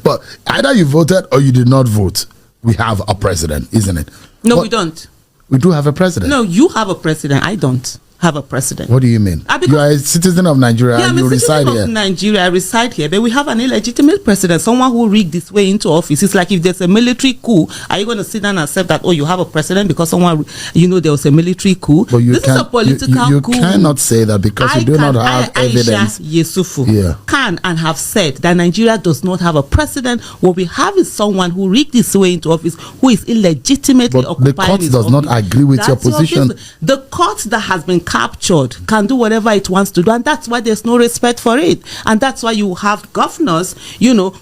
But either you voted or you did not vote. We have a president, isn't it? No, but we don't. We do have a president. No, you have a president. I don't have a president. What do you mean? You are a citizen of Nigeria. Yeah, and you reside here. Nigeria. I reside here, but we have an illegitimate president, someone who rigged his way into office. It's like if there's a military coup, are you going to sit down and accept that? Oh, you have a president because someone, there was a military coup. But this is a political coup. You cannot say that because you do not have evidence. Aisha Yesufu can and have said that Nigeria does not have a president. What we have is someone who rigged his way into office, who is illegitimately occupying. The court does not agree with your position. The court that has been captured can do whatever it wants to do, and that's why there's no respect for it, and that's why you have governors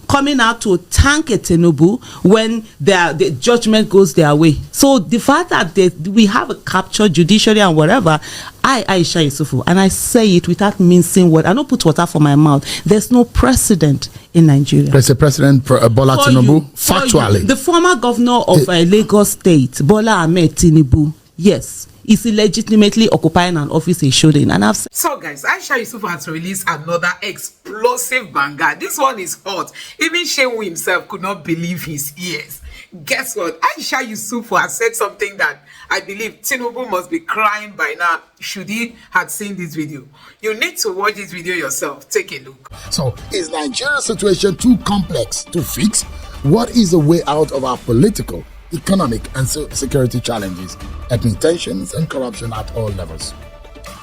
coming out to thank a Tinubu when the judgment goes their way. So the fact that we have a captured judiciary and whatever, Aisha Yesufu, and I say it without mincing word, I don't put water for my mouth, there's no precedent in Nigeria. There's a president, Bola Tinubu, factually. The former governor of Lagos State, Bola Ahmed Tinubu, yes, is illegitimately occupying an office in Shoden. And I've So guys, Aisha Yesufu has released another explosive banger. This one is hot. Even Shehu himself could not believe his ears. Guess what? Aisha Yesufu has said something that I believe Tinubu must be crying by now should he had seen this video. You need to watch this video yourself. Take a look. So is Nigeria's situation too complex to fix? What is the way out of our political, economic and security challenges, ethnic tensions and corruption at all levels?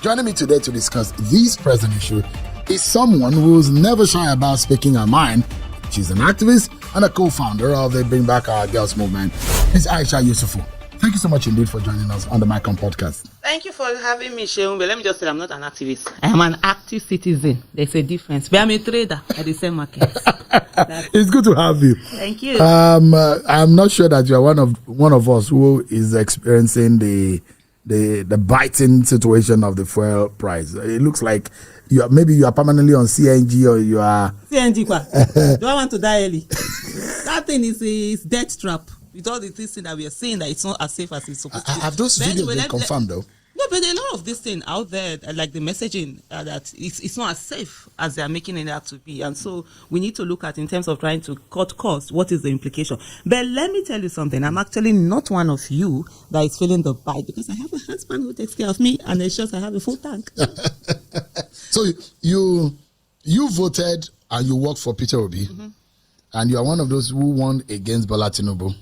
Joining me today to discuss this present issue is someone who's never shy about speaking her mind. She's an activist and a co-founder of the Bring Back Our Girls movement. It's Aisha Yesufu. Thank you so much indeed for joining us on the Micron podcast. Thank you for having me, Shehu. But let me just say I'm not an activist. I am an active citizen. There's a difference. But I'm a trader at the same market. It's good to have you. Thank you. I'm not sure that you are one of us who is experiencing the biting situation of the fuel price. It looks like you are permanently on CNG or you are CNG. Do I want to die early? That thing is death trap. With all the things that we are saying, that it's not as safe as it's supposed to be. Have those videos been confirmed though? No, but a lot of this thing out there, like the messaging, that it's not as safe as they are making it out to be. And so we need to look at, in terms of trying to cut costs, what is the implication. But let me tell you something. I'm actually not one of you that is feeling the bite, because I have a husband who takes care of me, and it's just I have a full tank. So you voted and you worked for Peter Obi, and you are one of those who won against Bola Tinubu.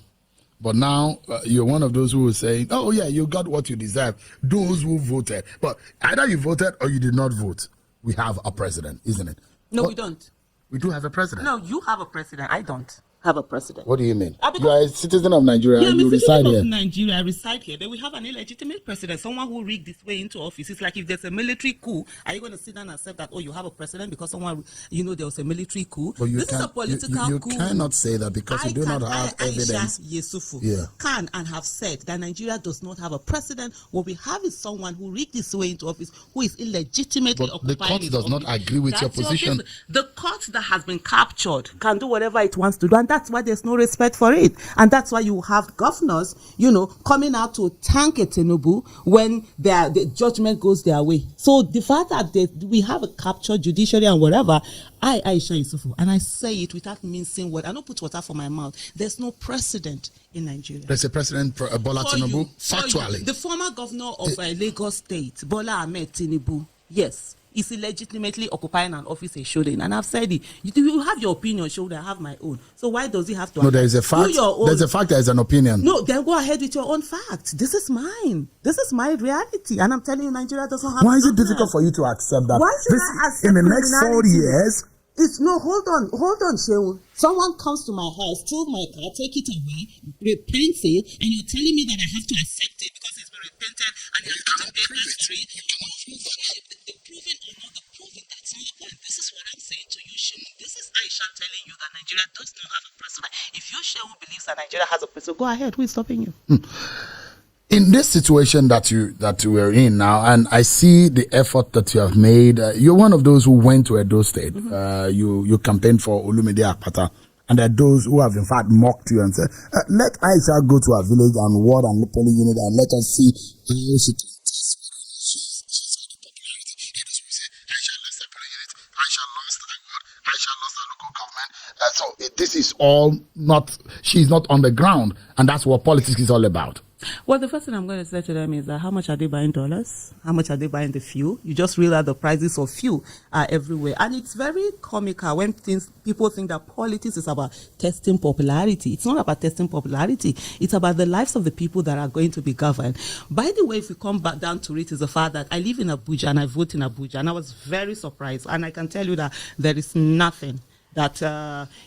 But now you're one of those who are saying, oh, yeah, you got what you deserve. Those who voted. But either you voted or you did not vote. We have a president, isn't it? No, we don't. We do have a president. No, you have a president. I don't have a president. What do you mean? You are a citizen of Nigeria and you reside here. Nigeria, I reside here. But we have an illegitimate president, someone who rigged his way into office. It's like if there's a military coup, are you going to sit down and accept that, oh, you have a president because someone, there was a military coup? But this is a political coup. You cannot say that because you do not have evidence. Aisha Yesufu can and have said that Nigeria does not have a president. What we have is someone who rigged his way into office, who is illegitimately occupying. The court does not agree with your position. The court that has been captured can do whatever it wants to do, and that's why there's no respect for it, and that's why you have governors coming out to thank a Tinubu when the judgment goes their way. So the fact that we have a captured judiciary and whatever, Aisha Yesufu, and I say it without mincing word, I don't put water for my mouth, there's no precedent in Nigeria. There's a president, Bola Tinubu, factually. The former governor of Lagos State, Bola Ahmed Tinubu, yes, is illegitimately occupying an office in Shoden. And I've said it. You have your opinion, Shoden, I have my own. So why does he have to? No, there is a fact. There's a fact, there is an opinion. No, then go ahead with your own fact. This is mine. This is my reality. And I'm telling you, Nigeria doesn't have. Why is it difficult for you to accept that? Why should I accept in the next 4 years? Hold on, Shehu. Someone comes to my house, steals my car, take it away, repaint it, and you're telling me that I have to accept it because it's been repainted and you can't pay history. The proven or not the proven, that's not the point. This is what I'm saying to you, Shehu. This is Aisha telling you that Nigeria does not have a president. If you, Shehu, believes that Nigeria has a president, go ahead. Who is stopping you? In this situation that you are in now, and I see the effort that you have made, you're one of those who went to Edo State. You campaigned for Olumide Akpata, and there are those who have in fact mocked you and said, let Aisha go to her village and ward and polling unit and let us see how she can. Aisha lost her local government. So this this is all not, she's not on the ground, and that's what politics is all about. Well, the first thing I'm going to say to them is that how much are they buying dollars? How much are they buying the fuel? You just realize the prices of fuel are everywhere. And it's very comical when people think that politics is about testing popularity. It's not about testing popularity. It's about the lives of the people that are going to be governed. By the way, if we come back down to it, is the fact that I live in Abuja and I vote in Abuja. And I was very surprised. And I can tell you that there is nothing that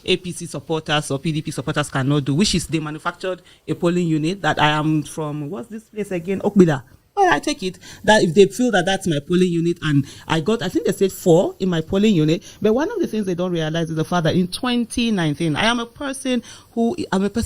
APC supporters or PDP supporters cannot do, which is they manufactured a polling unit that I am from, what's this place again? Okbida. Well, I take it that if they feel that that's my polling unit, and I think they said 4 in my polling unit, but one of the things they don't realize is the fact that in 2019, I'm a person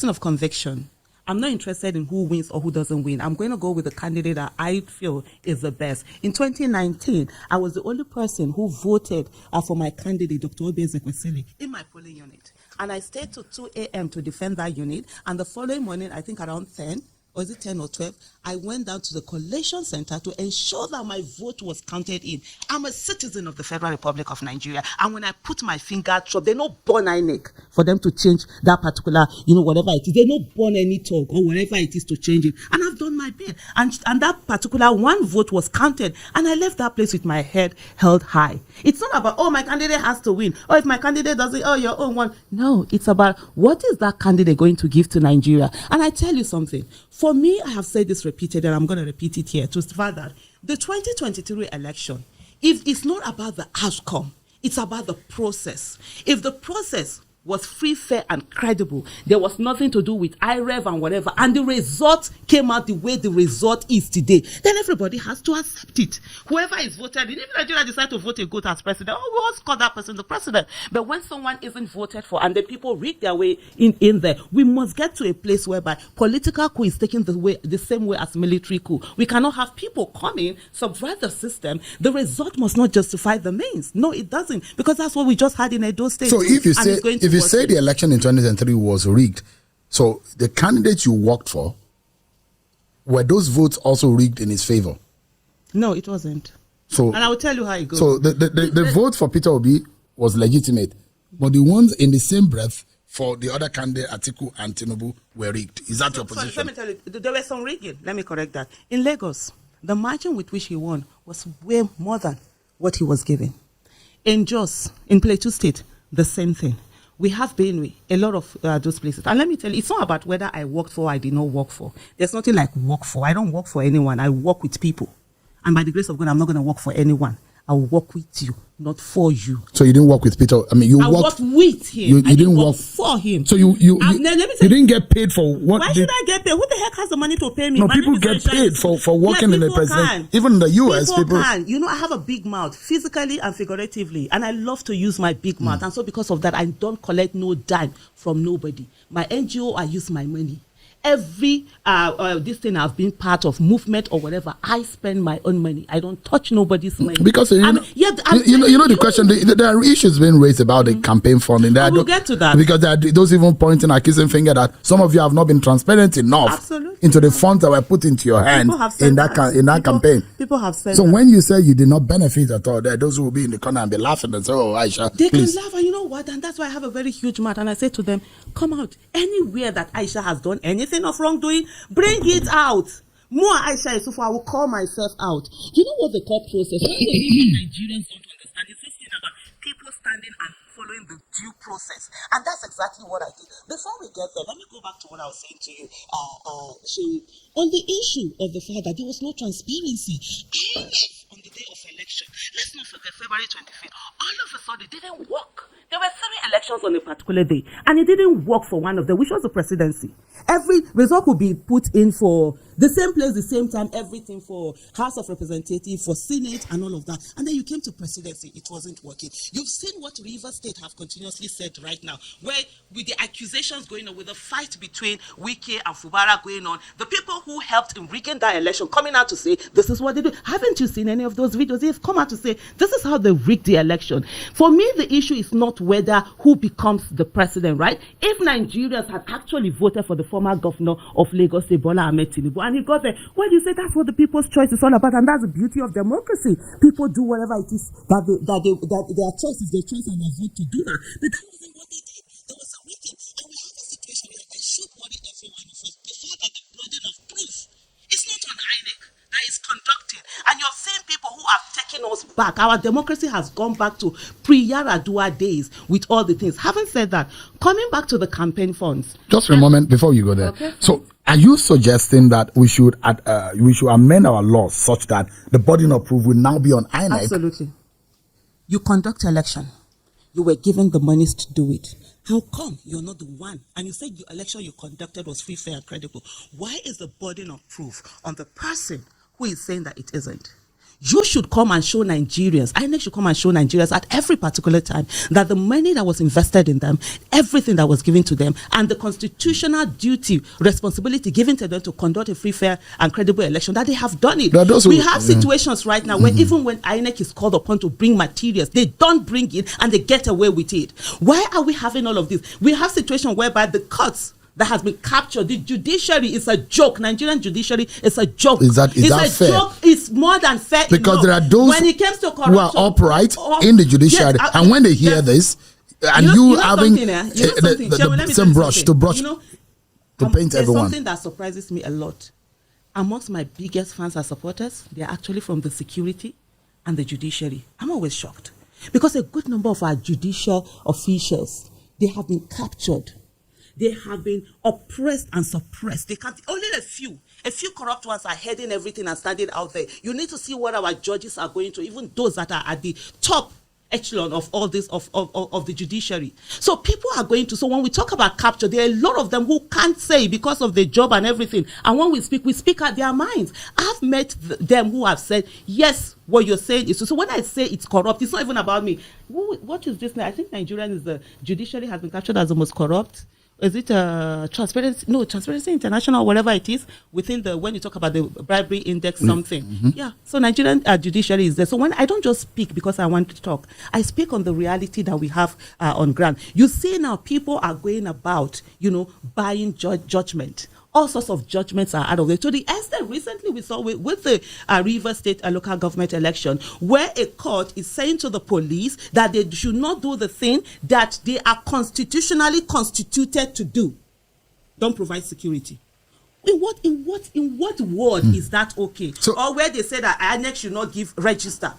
of conviction. I'm not interested in who wins or who doesn't win. I'm going to go with the candidate that I feel is the best. In 2019, I was the only person who voted for my candidate, Dr. Obi Ezekwesili, in my polling unit. And I stayed till 2 a.m. to defend that unit. And the following morning, I think around 10, or is it 10 or 12, I went down to the collation center to ensure that my vote was counted in. I'm a citizen of the Federal Republic of Nigeria. And when I put my finger through, they no burn INEC for them to change that particular, whatever it is. They no burn any talk or whatever it is to change it. And I've done my bit. And that particular one vote was counted. And I left that place with my head held high. It's not about, my candidate has to win. Or if my candidate doesn't, your own one. No, it's about what is that candidate going to give to Nigeria? And I tell you something. For me, I have said this repeated, and I'm going to repeat it here to start that the 2023 election, if it's not about the outcome, it's about the process. If the process was free, fair, and credible, there was nothing to do with IREV and whatever, and the result came out the way the result is today, then everybody has to accept it. Whoever is voted in, if Nigeria decide to vote a goat as president, we all call that person the president. But when someone isn't voted for and the people rig their way in there, we must get to a place whereby political coup is taken the same way as military coup. We cannot have people come in, subvert the system. The result must not justify the means. No, it doesn't, because that's what we just had in Edo State. So if you say the election in 2023 was rigged, so the candidates you worked for, were those votes also rigged in his favor? No, it wasn't. So, and I will tell you how it goes. So the vote for Peter Obi was legitimate, but the ones in the same breath for the other candidate, Atiku and Tinubu, were rigged. Is that your position? Let me tell you, there were some rigging. Let me correct that. In Lagos, the margin with which he won was way more than what he was given. In Jos, in Plateau State, the same thing. We have been a lot of those places. And let me tell you, it's not about whether I worked for or I did not work for. There's nothing like work for. I don't work for anyone. I work with people. And by the grace of God, I'm not going to work for anyone. I'll work with you, not for you. So you didn't work with Peter? I mean, I worked with him. You didn't work for him. So you didn't get paid for what? Why should I get paid? Who the heck has the money to pay me? No, people get paid for working in the president. Even in the US, people can. I have a big mouth, physically and figuratively, and I love to use my big mouth. And so because of that, I don't collect no dime from nobody. My NGO, I use my money. Every this thing I've been part of, movement or whatever, I spend my own money. I don't touch nobody's money. Because the question, there are issues being raised about the campaign funding. We'll get to that. Because there are those even pointing accusing finger that some of you have not been transparent enough into the funds that were put into your hands in that campaign. People have said so that. When you say you did not benefit at all, there are those who will be in the corner and be laughing and say, "Oh, Aisha, they please." can laugh, and you know what? And that's why I have a very huge mouth. And I say to them, "Come out anywhere that Aisha has done anything of wrongdoing, bring it out. More Aisha Yesufu, I will call myself out." You know what the court process? What Nigerians don't understand is this thing about people standing and following the due process, and that's exactly what I did. Before we get there, let me go back to what I was saying to you, Sheyi, on the issue of the fact that there was no transparency. On the day of election, let's not forget February 25th. All of a sudden, it didn't work. There were 3 elections on a particular day, and it didn't work for one of them, which was the presidency. Every result would be put in for the same place, the same time, everything for House of Representatives, for Senate, and all of that. And then you came to presidency, it wasn't working. You've seen what Rivers State have continuously said right now, where with the accusations going on, with the fight between Wike and Fubara going on, the people who helped in rigging that election coming out to say, this is what they do. Haven't you seen any of those videos? They've come out to say, this is how they rigged the election. For me, the issue is not whether who becomes the president, right? If Nigerians had actually voted for the former governor of Lagos, Bola Ahmed Tinubu, and he got there, well, you say that's what the people's choice is all about, and that's the beauty of democracy. People do whatever it is that their choice is their choice, and they vote to do that. But that wasn't what they did. There was a rigging. one of us before that the burden of proof is not on INEC, that is conducting. And you're seeing people who have taken us back. Our democracy has gone back to pre-Yaradua days with all the things. Having said that, coming back to the campaign funds. Just a moment before you go there. Okay. So, are you suggesting that we should amend our laws such that the burden of proof will now be on INEC? Absolutely. You conduct election. You were given the monies to do it. How come you're not the one? And you said the election you conducted was free, fair, and credible. Why is the burden of proof on the person who is saying that it isn't? You should come and show Nigerians, INEC should come and show Nigerians at every particular time that the money that was invested in them, everything that was given to them, and the constitutional duty, responsibility given to them to conduct a free, fair, and credible election, that they have done it. We have situations right now where even when INEC is called upon to bring materials, they don't bring it and they get away with it. Why are we having all of this? We have situations whereby the courts that has been captured, the judiciary is a joke. Nigerian judiciary is a joke. Is that fair? Joke. It's more than fair. Because there are those when it comes to corruption, who are upright in the judiciary, yes, and when they hear this, and you having the same brush to paint everyone. Something that surprises me a lot. Amongst my biggest fans and supporters, they are actually from the security and the judiciary. I'm always shocked because a good number of our judicial officials, they have been captured. They have been oppressed and suppressed. They can't. Only a few corrupt ones are heading everything and standing out there. You need to see what our judges are going to, even those that are at the top echelon of all this of the judiciary. So people are going to. So when we talk about capture, there are a lot of them who can't say because of their job and everything. And when we speak out their minds. I've met them who have said, yes, what you're saying is so. So when I say it's corrupt, it's not even about me. What is this now? I think Nigerian is the judiciary has been captured as the most corrupt. Is it Transparency? No, Transparency International, whatever it is, within when you talk about the bribery index, something. Mm-hmm. Yeah. So Nigerian judiciary is there. So when I don't just speak because I want to talk, I speak on the reality that we have on ground. You see now people are going about, buying judgment. All sorts of judgments are out of it. To the extent recently we saw with the Rivers State local government election, where a court is saying to the police that they should not do the thing that they are constitutionally constituted to do. Don't provide security. In what world is that okay? Or where they say that INEC should not give register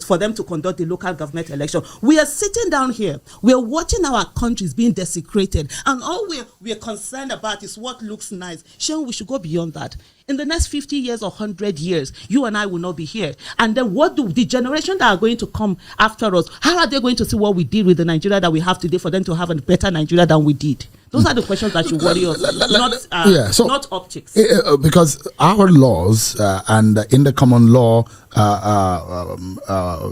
for them to conduct the local government election. We are sitting down here. We are watching our countries being desecrated, and all we are concerned about is what looks nice. Sure, we should go beyond that. In the next 50 years or 100 years, you and I will not be here. And then what do the generation that are going to come after us, how are they going to see what we did with the Nigeria that we have today for them to have a better Nigeria than we did? Those are the questions that should worry us, not optics. Because our laws and in the common law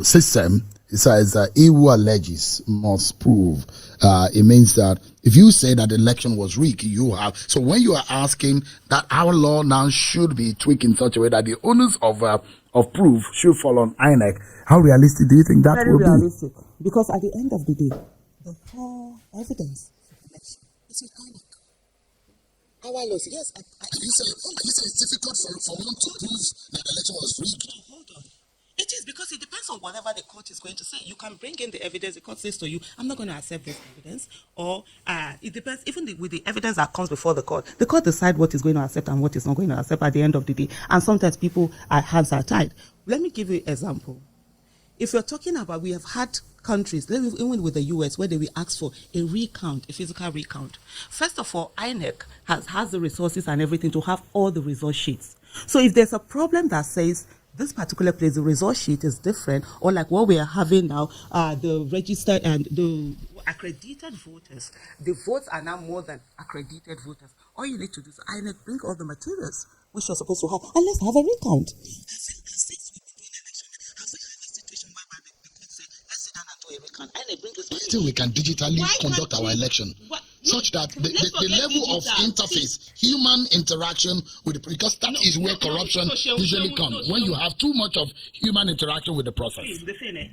system, it says he who alleges must prove. It means that if you say that the election was rigged, you have. So when you are asking that our law now should be tweaked in such a way that the onus of proof should fall on INEC, how realistic do you think that will be? Very realistic. Because at the end of the day, the whole evidence is with INEC. Our laws, yes. You say it's difficult for one to prove that the election was rigged. No, hold on. It is because it depends on whatever the court is going to say. You can bring in the evidence. The court says to you, I'm not going to accept this evidence. Or it depends, even with the evidence that comes before the court decides what is going to accept and what is not going to accept at the end of the day. And sometimes people, hands are tied. Let me give you an example. If you're talking about, we have had countries, even with the US, where they will ask for a recount, a physical recount. First of all, INEC has the resources and everything to have all the result sheets. So if there's a problem that says, this particular place, the result sheet is different, or like what we are having now, the registered and the accredited voters, the votes are now more than accredited voters. All you need to do is INEC bring all the materials which you're supposed to have, and let's have a recount. Still, we can digitally conduct our election such that the level of interface, human interaction with the, because that is where corruption usually comes, when you have too much of human interaction with the process.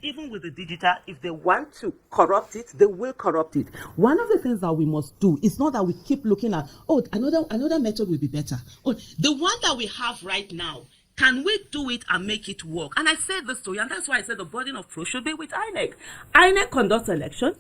Even with the digital, if they want to corrupt it, they will corrupt it. One of the things that we must do is not that we keep looking at, another method will be better. The one that we have right now, can we do it and make it work? And I said this to you, and that's why I said the burden of proof should be with INEC. INEC conducts election.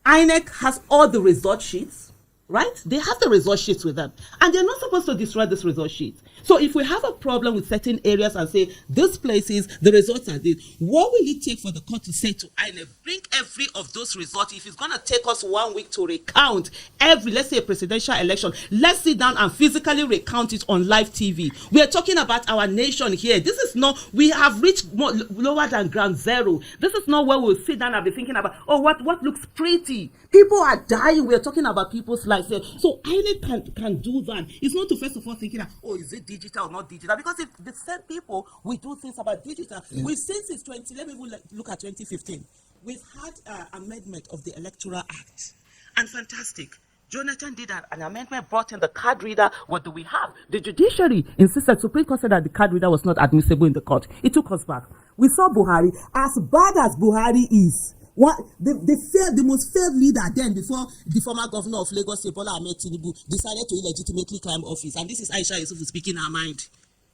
INEC has all the result sheets. right? They have the result sheets with them, and they're not supposed to destroy this result sheet. So if we have a problem with certain areas and say this places the results are this, what will it take for the court to say to INEC, bring every of those results? If it's going to take us 1 week to recount every, let's say, a presidential election, let's sit down and physically recount it on live TV. We are talking about our nation here. This is not, we have reached lower than ground zero. This is not where we'll sit down and be thinking about, oh, what looks pretty. People are dying. We are talking about people's lives here. So INEC can do that. It's not to first of all thinking that, oh, is it digital or not digital? Because if the same people we do things about digital, we've seen since let me look at 2015. We've had amendment of the Electoral Act, and fantastic. Jonathan did an amendment, brought in the card reader. What do we have? The judiciary insisted, Supreme Court said that the card reader was not admissible in the court. It took us back. We saw Buhari. As bad as Buhari is, the most failed leader then, before the former governor of Lagos, Bola Ahmed Tinubu, decided to illegitimately climb office. And this is Aisha Yesufu speaking her mind.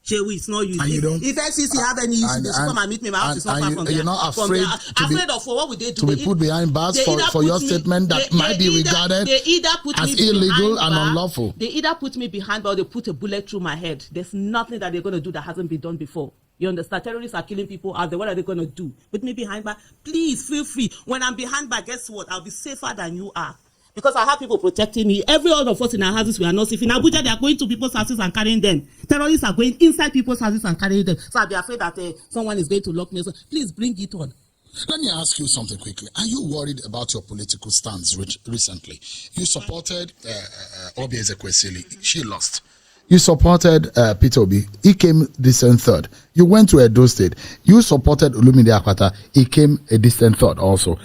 Shewi, it's not useful. If FCC have any issue, they should come and meet me. My house is not far from there. You're not afraid of what would they do? To be put behind bars for your statement that might be regarded as illegal and unlawful. They either put me behind bar or they put a bullet through my head. There's nothing that they're going to do that hasn't been done before. You understand? Terrorists are killing people out there. What are they going to do? Put me behind bar? Please feel free. When I'm behind bar, guess what? I'll be safer than you are. Because I have people protecting me. Every one of us in our houses, we are not safe. In Abuja, they are going to people's houses and carrying them. Terrorists are going inside people's houses and carrying them. So I'll be afraid that someone is going to lock me. So please bring it on. Let me ask you something quickly. Are you worried about your political stance recently? You supported Obi Ezekwesili. She lost. You supported Peter Obi. He came distant third. You went to Edo State. You supported Olumide Akwata. He came a distant third also.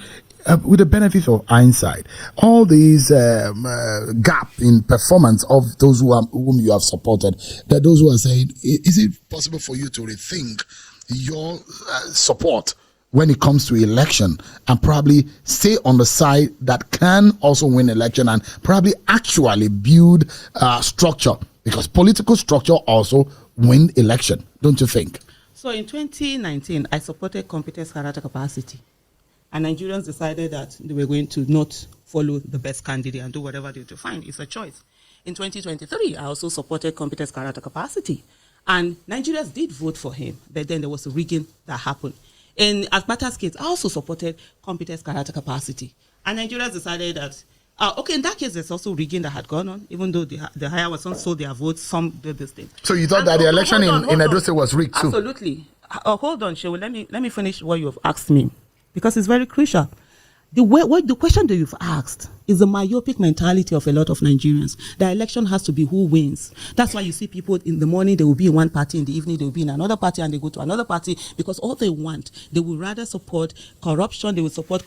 With the benefit of hindsight, all these gap in performance of those whom you have supported, that those who are saying, is it possible for you to rethink your support when it comes to election and probably stay on the side that can also win election and probably actually build structure? Because political structure also win election, don't you think? So in 2019, I supported competence, character, capacity. And Nigerians decided that they were going to not follow the best candidate and do whatever they do. Fine, it's a choice. In 2023, I also supported competence, character, capacity. And Nigerians did vote for him. But then there was a rigging that happened. In Akpata's case, I also supported competence, character, capacity. And Nigerians decided that, okay, in that case, there's also rigging that had gone on, even though the higher was some sold their votes, some did this thing. So you thought that the election in Edo State was rigged too? Absolutely. Hold on, Shewa. Let me finish what you have asked me, because it's very crucial. The question that you've asked is the myopic mentality of a lot of Nigerians. The election has to be who wins. That's why you see people in the morning, they will be in one party, in the evening, they will be in another party, and they go to another party, because all they want, they will rather support corruption, they will support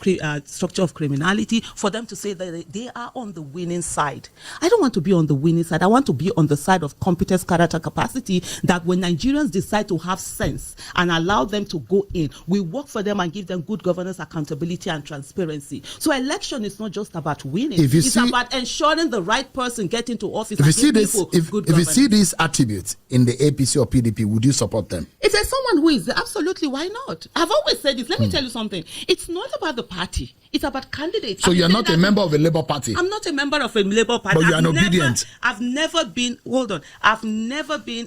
structure of criminality, for them to say that they are on the winning side. I don't want to be on the winning side. I want to be on the side of competence, character, capacity, that when Nigerians decide to have sense and allow them to go in, we work for them and give them good governance, accountability, and transparency. So election is not just about winning. It's about ensuring the right person get into office. If you see these attributes in the APC or PDP, would you support them? If there's someone who is there, absolutely, why not? I've always said this. Let me tell you something. It's not about the party. It's about candidates. So you're not a member of a Labour Party? I'm not a member of a Labour Party. But you're an obedient. I've never been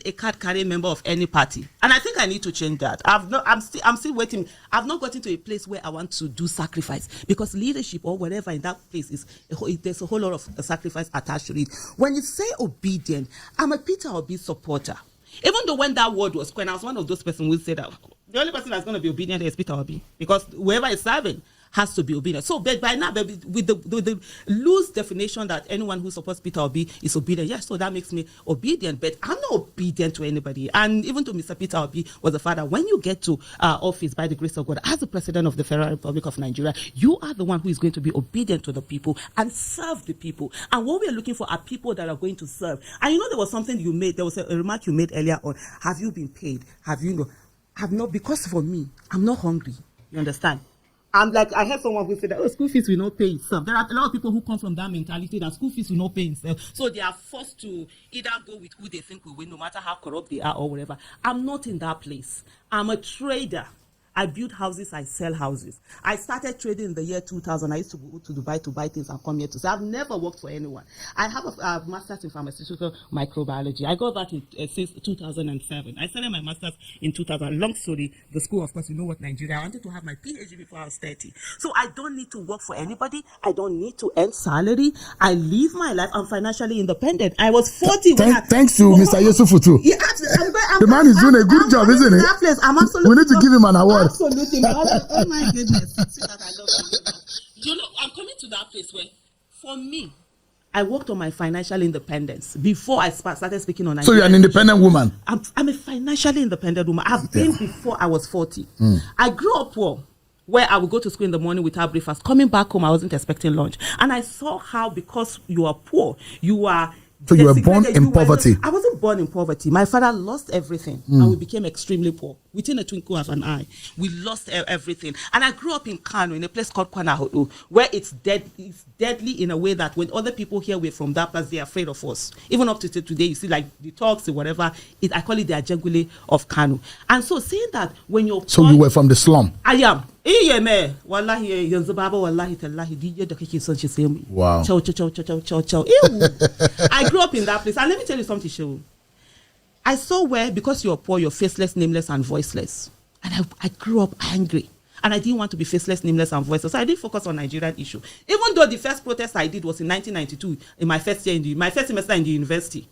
a card-carrying member of any party. And I think I need to change that. I'm still waiting. I've not gotten to a place where I want to do sacrifice, because leadership or whatever in that place there's a whole lot of sacrifice attached to it. When you say obedient, I'm a Peter Obi supporter. Even though when that word was coined, I was one of those persons who said that the only person that's going to be obedient is Peter Obi, because whoever is serving has to be obedient. So but by now, with the loose definition that anyone who supports Peter Obi is obedient, yes, so that makes me obedient, but I'm not obedient to anybody. And even to Mr. Peter Obi was the father, when you get to office by the grace of God as the president of the Federal Republic of Nigeria, you are the one who is going to be obedient to the people and serve the people. And what we are looking for are people that are going to serve. And you know, there was something you made, there was a remark you made earlier on. Have you been paid? Have you not, because for me, I'm not hungry. You understand? I'm like, I heard someone who said that, school fees will not pay itself. There are a lot of people who come from that mentality that school fees will not pay itself. So they are forced to either go with who they think will win, no matter how corrupt they are or whatever. I'm not in that place. I'm a trader. I build houses, I sell houses. I started trading in the year 2000. I used to go to Dubai to buy things and come here to sell. I've never worked for anyone. I have a master's in pharmaceutical microbiology. I got that since 2007. I started my master's in 2000. Long story, the school, of course, you know what, Nigeria. I wanted to have my PhD before I was 30. So I don't need to work for anybody. I don't need to earn salary. I live my life. I'm financially independent. I was 40 Thanks to Mr. Yesufu too. Yeah, the man is doing a good job, isn't it? I'm absolutely. We need to give him an award. Absolutely. Oh my goodness. That I love you. You know, I'm coming to that place where, for me, I worked on my financial independence before I started speaking on. So you're an independent woman. I'm a financially independent woman. I've been before I was 40. I grew up poor, where I would go to school in the morning without breakfast. Coming back home, I wasn't expecting lunch, and I saw how, because you are poor, you are. So you were born in poverty. I wasn't born in poverty. My father lost everything, and we became extremely poor. Within a twinkle of an eye, we lost everything. And I grew up in Kano, in a place called Kwanahodu, where it's deadly in a way that when other people hear we're from that place, they're afraid of us. Even up to today, you see, like the talks or whatever, I call it the Ajengule of Kano. And so seeing that when you're So you were from the slum? I am. Wallahi, wallahi, tallahi. Wow. Chow. I grew up in that place. And let me tell you something, Shehu. I saw where, because you're poor, you're faceless, nameless, and voiceless. And I grew up angry. And I didn't want to be faceless, nameless, and voiceless. So I didn't focus on Nigerian issue. Even though the first protest I did was in 1992, in my first semester in the university.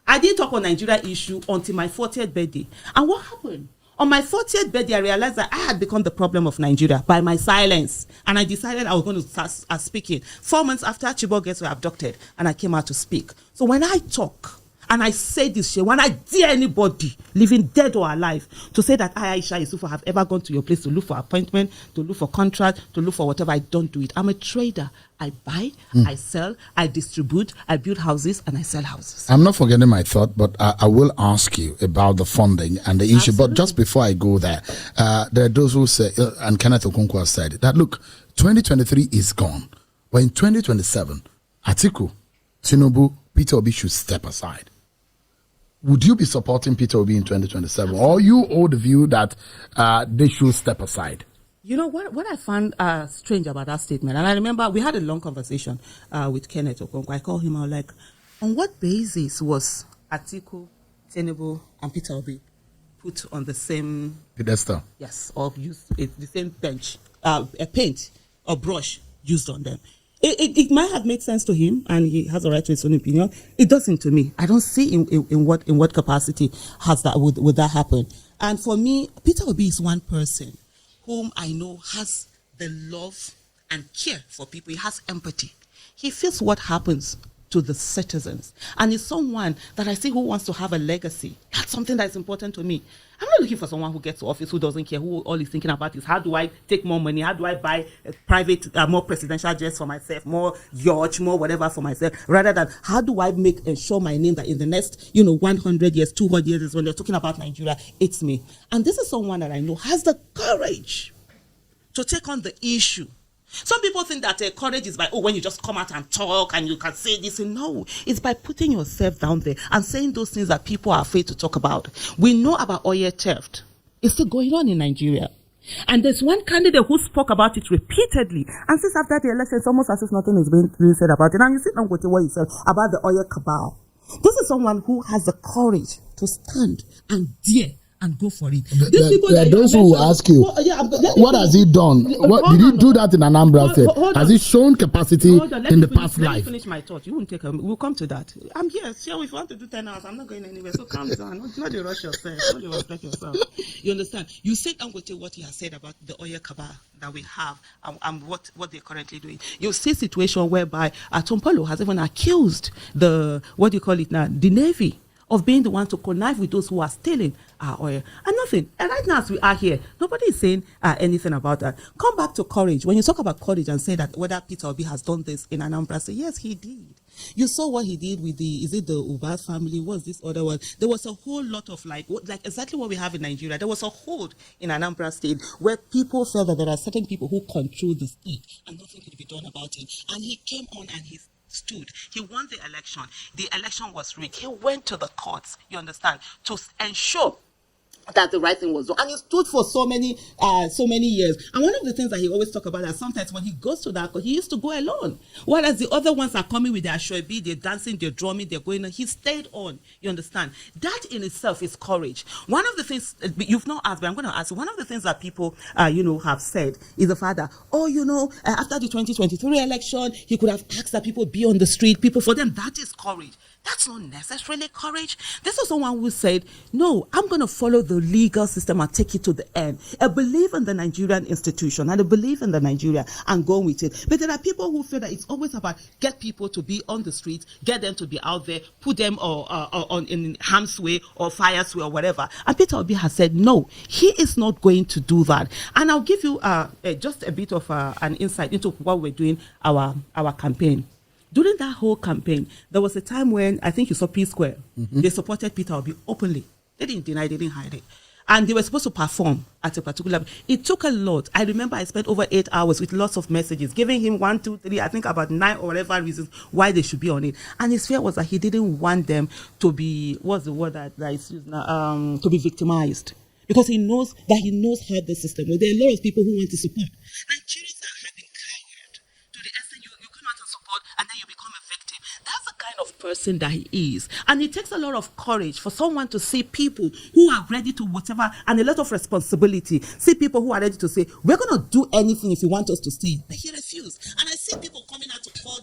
I didn't talk on Nigerian issue until my 40th birthday. And what happened? On my 40th birthday, I realized that I had become the problem of Nigeria by my silence. And I decided I was going to start speaking. 4 months after Chibok girls were abducted, and I came out to speak. So when I talk, and I say this shit, when I dare anybody, living dead or alive, to say that I, Aisha Yesufu, have ever gone to your place to look for appointment, to look for contract, to look for whatever, I don't do it. I'm a trader. I buy, I sell, I distribute, I build houses, and I sell houses. I'm not forgetting my thought, but I will ask you about the funding and the issue. Absolutely. But just before I go there, there are those who say, and Kenneth Okonkwo has said that, look, 2023 is gone. But in 2027, Atiku, Tinubu, Peter Obi should step aside. Would you be supporting Peter Obi in 2027? Or you hold the view that they should step aside? You know, what I found strange about that statement, and I remember we had a long conversation with Kenneth Okonkwo. I called him out, like, on what basis was Atiku, Tinubu, and Peter Obi put on the same pedestal? Yes, or used the same bench, a paint or brush used on them. It might have made sense to him, and he has a right to his own opinion. It doesn't to me. I don't see in what capacity has that would that happen. And for me, Peter Obi is one person whom I know has the love and care for people. He has empathy. He feels what happens to the citizens. And it's someone that I see who wants to have a legacy. That's something that's important to me. I'm not looking for someone who gets to office, who doesn't care, who all he's thinking about is how do I take more money? How do I buy a private, more presidential jets for myself, more yacht, more whatever for myself, rather than how do I make and show my name that in the next, 100 years, 200 years, when they're talking about Nigeria, it's me. And this is someone that I know has the courage to take on the issue. Some people think that courage is by, when you just come out and talk and you can say this. No, it's by putting yourself down there and saying those things that people are afraid to talk about. We know about oil theft. It's still going on in Nigeria. And there's one candidate who spoke about it repeatedly. And since after the election, it's almost as if nothing is being said about it. And you sit down with what he said about the oil cabal. This is someone who has the courage to stand and dare and go for it. There are those who ask you, what has he done? Did he do that in Anambra State? Has he shown capacity in the past life? Let me finish my thought. You won't take we'll come to that. I'm here. So if you want to do 10 hours, I'm not going anywhere. So calm down. Not you rush yourself. Not you respect yourself. You understand? You said Dangote what he has said about the oil cabal that we have and what they're currently doing. You see a situation whereby Tompolo has even accused the Navy of being the one to connive with those who are stealing our oil. And nothing. And right now, as we are here, nobody is saying anything about that. Come back to courage. When you talk about courage and say that whether Peter Obi has done this in Anambra, say, yes, he did. You saw what he did with the Ubas family? What's this other one? There was a whole lot of like exactly what we have in Nigeria. There was a hold in Anambra State where people felt that there are certain people who control the state and nothing could be done about it. And he came on and he stood. He won the election. The election was rigged. He went to the courts, you understand, to ensure that the right thing was done, and he stood for so many years. And one of the things that he always talk about is sometimes when he goes to that, he used to go alone, whereas the other ones are coming with their shoebi, they're dancing, they're drumming, they're going on. He stayed on. You understand? That in itself is courage. One of the things you've not asked, but I'm going to ask you. One of the things that people have said is the fact that after the 2023 election, he could have asked that people be on the street. People, for them, that is courage. That's not necessarily courage. This is someone who said, no, I'm going to follow the legal system and take it to the end. I believe in the Nigerian institution and I believe in the Nigeria and go with it. But there are people who feel that it's always about get people to be on the streets, get them to be out there, put them on in harm's way or fire's way or whatever. And Peter Obi has said, no, he is not going to do that. And I'll give you just a bit of an insight into what we're doing our campaign. During that whole campaign, there was a time when I think you saw P Square. They supported Peter Obi openly. They didn't deny, they didn't hide it. And they were supposed to perform at a particular. It took a lot. I remember I spent over 8 hours with lots of messages, giving him 1, 2, 3, I think about 9 or whatever reasons why they should be on it. And his fear was that he didn't want them to be, what's the word that is used now, to be victimized. Because he knows how the system works. There are a lot of people who want to support. Nigerians have been coward to the extent you come out and support and then you become a victim. That's the kind of person that he is. And it takes a lot of courage for someone to see people who are ready to whatever, and a lot of responsibility. See people who are ready to say, we're going to do anything if you want us to stay. But he refused. And I see people coming out to call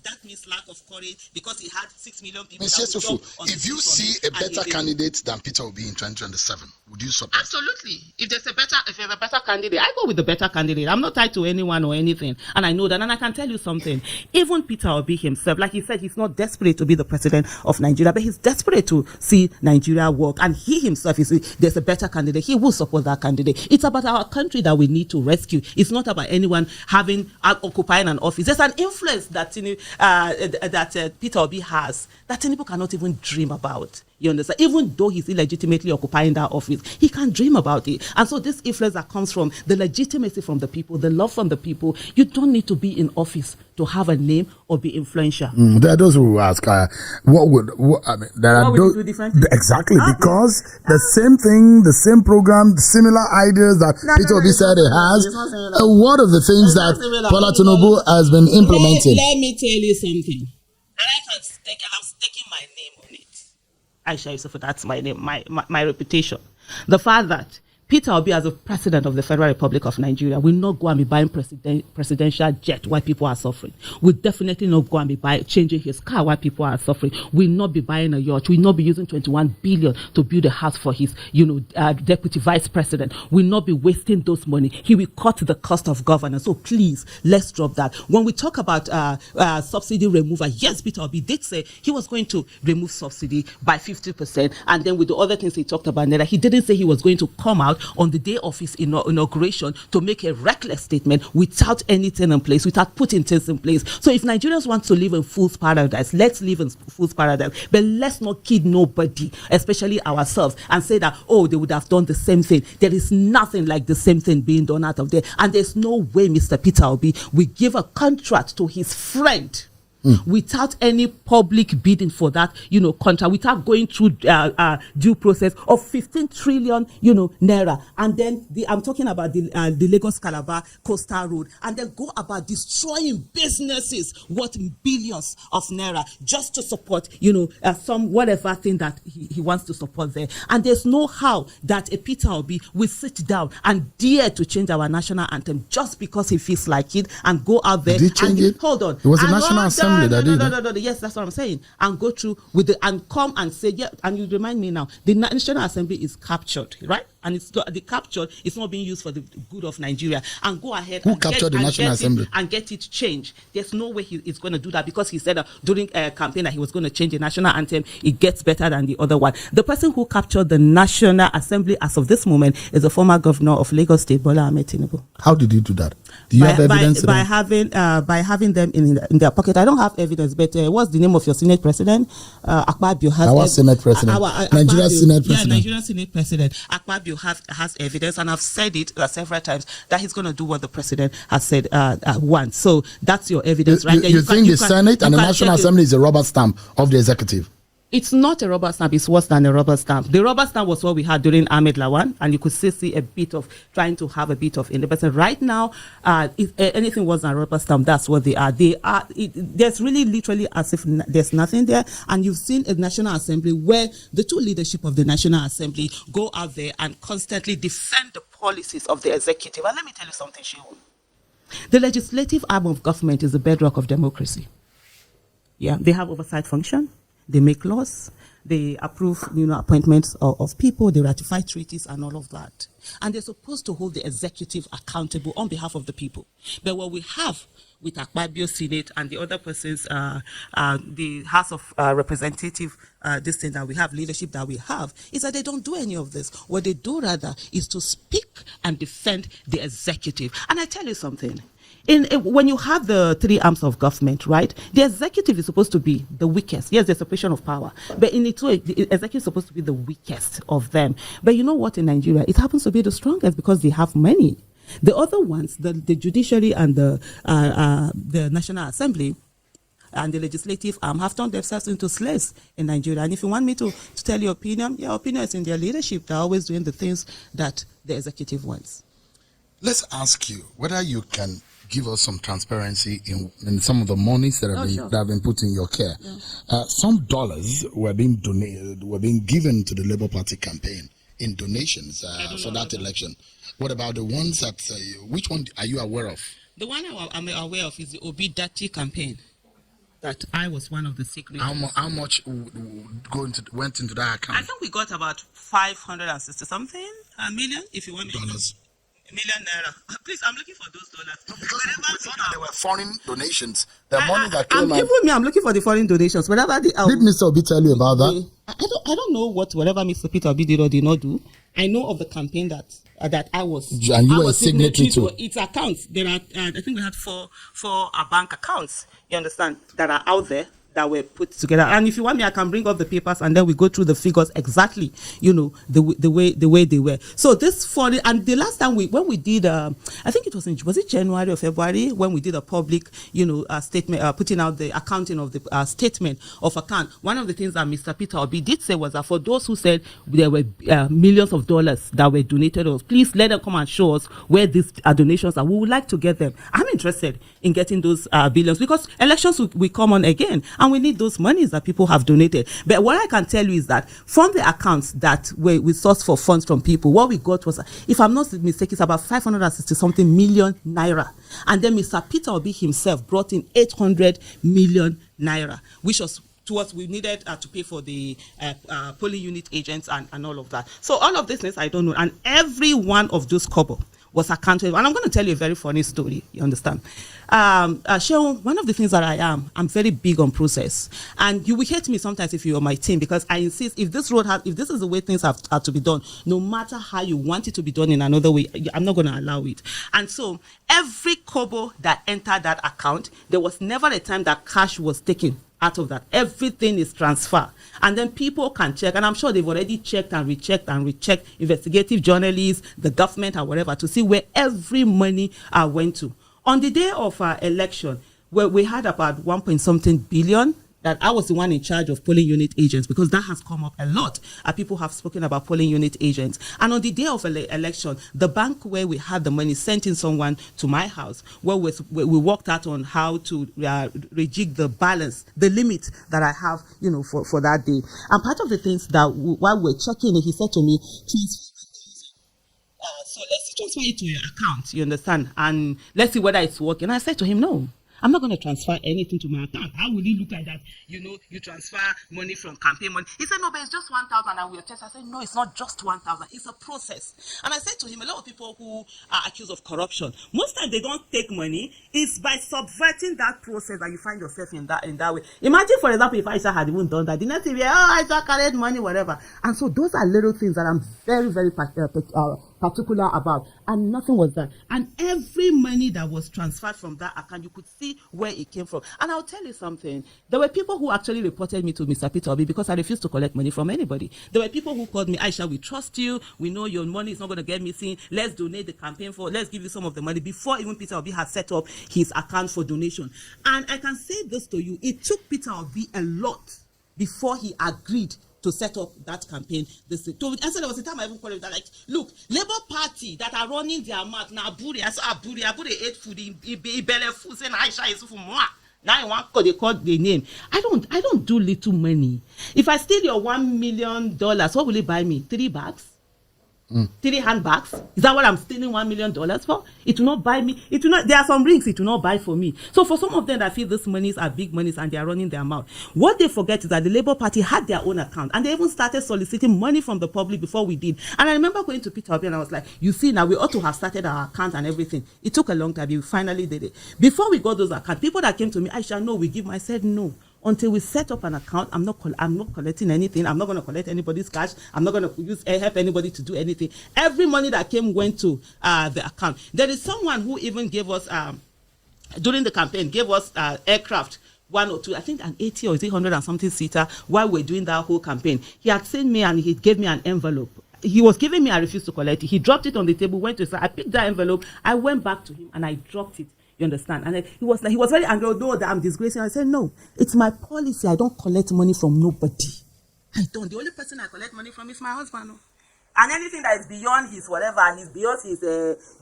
that means lack of courage because he had 6 million people. Ms. Yesufu, if you see a better candidate than Peter Obi in 2027, would you support? Absolutely. If there's a better candidate, I go with the better candidate. I'm not tied to anyone or anything. And I know that. And I can tell you something. Even Peter Obi himself, like he said, he's not desperate to be the president of Nigeria, but he's desperate to see Nigeria work. And he himself is, there's a better candidate, he will support that candidate. It's about our country that we need to rescue. It's not about anyone occupying an office. There's an influence that Peter Obi has that Tinubu cannot even dream about. You understand? Even though he's illegitimately occupying that office, he can't dream about it. And so this influence that comes from the legitimacy from the people, the love from the people, you don't need to be in office to have a name or be influential. There are those who ask, what would you do differently? Exactly, because the same thing, the same program, similar ideas that Peter Obi said he has. What are the things that Bola Tinubu has been implementing? Let me tell you something. I'm staking my name on it. Aisha Yesufu, that's my name, my reputation. The fact that Peter Obi, as a president of the Federal Republic of Nigeria, will not go and be buying presidential jet while people are suffering. Will definitely not go and be changing his car while people are suffering. Will not be buying a yacht. Will not be using 21 billion to build a house for his, deputy vice president. Will not be wasting those money. He will cut the cost of governance. So please, let's drop that. When we talk about subsidy removal, yes, Peter Obi did say he was going to remove subsidy by 50%. And then with the other things he talked about, he didn't say he was going to come out on the day of his inauguration to make a reckless statement without anything in place, without putting things in place. So if Nigerians want to live in fool's paradise, let's live in fool's paradise. But let's not kid nobody, especially ourselves, and say that, they would have done the same thing. There is nothing like the same thing being done out of there. And there's no way Mr. Peter Obi will give a contract to his friend without any public bidding for that, contract, without going through due process of 15 trillion, naira. And then I'm talking about the Lagos Calabar Coastal Road, and then go about destroying businesses worth billions of naira just to support, some whatever thing that he wants to support there. And there's no how that a Peter Obi will sit down and dare to change our national anthem just because he feels like it and go out there. Did he change it? Hold on. It was the National Assembly. No. Yes, that's what I'm saying. And go through and come and say, yeah. And you remind me now, the National Assembly is captured, right? And the captured is not being used for the good of Nigeria. And go ahead and captured the National Assembly and get it changed. There's no way he is going to do that because he said during a campaign that he was going to change the national anthem. It gets better than the other one. The person who captured the National Assembly as of this moment is the former governor of Lagos State, Bola Tinubu. How did he do that? Do you have evidence? By having them in their pocket. I don't have evidence, but what's the name of your Senate president? Akpabio has our Senate president. Nigerian Senate president. Yeah, Nigerian Senate president. Akpabio has evidence, and I've said it several times that he's going to do what the president has said once. So that's your evidence, right? You think the Senate and the National Assembly is a rubber stamp of the executive? It's not a rubber stamp. It's worse than a rubber stamp. The rubber stamp was what we had during Ahmed Lawan, and you could still see a bit of trying to have a bit of independence. Right now, if anything was than a rubber stamp, that's what they are. There's really literally as if there's nothing there. And you've seen a National Assembly where the two leadership of the National Assembly go out there and constantly defend the policies of the executive. And let me tell you something, Shehu. The legislative arm of government is the bedrock of democracy. Yeah, they have oversight function. They make laws, they approve, appointments of people, they ratify treaties and all of that. And they're supposed to hold the executive accountable on behalf of the people. But what we have with Akpabio Senate and the other persons, the House of Representative, this thing that we have, leadership that we have, is that they don't do any of this. What they do rather is to speak and defend the executive. And I tell you something. When you have the three arms of government, right, the executive is supposed to be the weakest. Yes, there's separation of power, but in its way, the executive is supposed to be the weakest of them. But you know what, in Nigeria, it happens to be the strongest because they have money. The other ones, the Judiciary and the National Assembly and the legislative arm have turned themselves into slaves in Nigeria. And if you want me to tell your opinion is in their leadership. They're always doing the things that the executive wants. Let's ask you whether you can give us some transparency in some of the monies that have been put in your care. Yeah. Some dollars were being donated, were being given to the Labour Party campaign in donations for that election. What about the ones that, which one are you aware of? The one I'm aware of is the Obi Dati campaign. That I was one of the signatories. How much went into that account? I think we got about 560 something million, if you want me dollars. Million naira. Please, I'm looking for those dollars. Because there were foreign donations. The money that came I'm looking for the foreign donations. Whatever did Mr. Obi tell you about that? I don't know whatever Mr. Peter Obi did or did not do. I know of the campaign that I was. And you were a signatory to its accounts. There are, I think we had four bank accounts. You understand, that are out there that were put together. And if you want me, I can bring up the papers and then we go through the figures exactly, the way they were. So this foreign, and the last time when we did, I think it was it January or February when we did a public, statement, putting out the accounting of the statement of account. One of the things that Mr. Peter Obi did say was that for those who said there were millions of dollars that were donated to us, please let them come and show us where these donations are. We would like to get them. I'm interested in getting those billions because elections will come on again. And we need those monies that people have donated. But what I can tell you is that from the accounts that we sourced for funds from people, what we got was, if I'm not mistaken, it's about 560 something million naira. And then Mr. Peter Obi himself brought in 800 million naira, which was towards we needed to pay for the polling unit agents and all of that. So all of this things I don't know. And every one of those kobo was accounted. And I'm going to tell you a very funny story. You understand? Sheon, one of the things that I'm very big on process. And you will hate me sometimes if you're on my team because I insist if this is the way things have to be done, no matter how you want it to be done in another way, I'm not going to allow it. And so every kobo that entered that account, there was never a time that cash was taken out of that. Everything is transfer. And then people can check, and I'm sure they've already checked and rechecked, investigative journalists, the government and whatever, to see where every money went to. On the day of our election, where we had about 1.something billion, that I was the one in charge of polling unit agents because that has come up a lot. People have spoken about polling unit agents. And on the day of election, the bank where we had the money sent in someone to my house where we worked out on how to rejig the balance, the limit that I have, for that day. And part of the things that while we're checking it, he said to me, so let's transfer it to your account, you understand? And let's see whether it's working. I said to him, no. I'm not going to transfer anything to my account. How will it look like that? You transfer money from campaign money. He said, no, but it's just 1,000 and we'll test. I said, no, it's not just 1,000. It's a process. And I said to him, a lot of people who are accused of corruption, most times they don't take money. It's by subverting that process that you find yourself in that way. Imagine, for example, if Aisha had even done that. The next thing, Aisha carried money, whatever. And so those are little things that I'm very, very particular about, and nothing was done. And every money that was transferred from that account, you could see where it came from. And I'll tell you something. There were people who actually reported me to Mr. Peter Obi because I refused to collect money from anybody. There were people who called me, Aisha, we trust you. We know your money is not going to get missing. Let's donate the campaign let's give you some of the money, before even Peter Obi had set up his account for donation. And I can say this to you, it took Peter Obi a lot before he agreed to set up that campaign. And so there was a time I even called it that, like, look, Labour Party that are running their mouth now, Aburi ate food, he belly food, saying Aisha Yesufu moi. Now I want they call the name. I don't do little money. If I steal your $1 million, what will it buy me? 3 bags? 3 handbags? Is that what I'm stealing $1 million for? It will not buy me. It will not. There are some rings it will not buy for me. So for some of them that feel these monies are big monies and they are running their mouth, what they forget is that the Labour Party had their own account and they even started soliciting money from the public before we did. And I remember going to Peter Obi and I was like, you see, now we ought to have started our account and everything. It took a long time. We finally did it. Before we got those accounts, people that came to me, Aisha, no, we give. I said no. Until we set up an account, I'm not collecting anything. I'm not going to collect anybody's cash. I'm not going to help anybody to do anything. Every money that came went to the account. There is someone who even gave us, during the campaign, gave us aircraft, 1 or 2, I think an 80 or 100 and something seater while we're doing that whole campaign. He had seen me and he gave me an envelope. He was giving me, I refused to collect it. He dropped it on the table, went to say, I picked that envelope. I went back to him and I dropped it. You understand? And he was very angry. Oh, no, that I'm disgracing. I said, no, it's my policy. I don't collect money from nobody. I don't. The only person I collect money from is my husband. No? And anything that is beyond his whatever, and is beyond his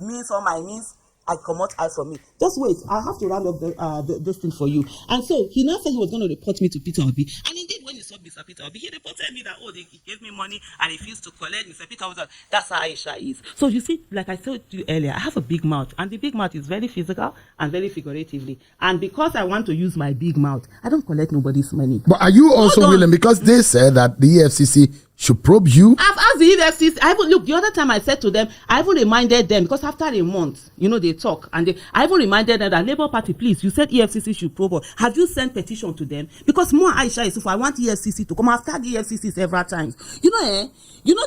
means or my means, I come out out from me. Just wait. I have to round up this thing for you. And so he now said he was going to report me to Peter Obi. And indeed, when he saw Mr. Peter Obi, he reported me that, he gave me money and refused to collect. Mr. Peter Obi, that's how Aisha is. So you see, like I told you earlier, I have a big mouth. And the big mouth is very physical and very figuratively. And because I want to use my big mouth, I don't collect nobody's money. But are you also willing, because they said that the EFCC should probe you? I've asked the EFCC. Look, the other time I said to them, I even reminded them, because after a month, they talk, and I even reminded them that Labour Party, please, you said EFCC should probe us. Have you sent petition to them? Because more Aisha Yesufu, I want EFCC to come after the EFCC several times.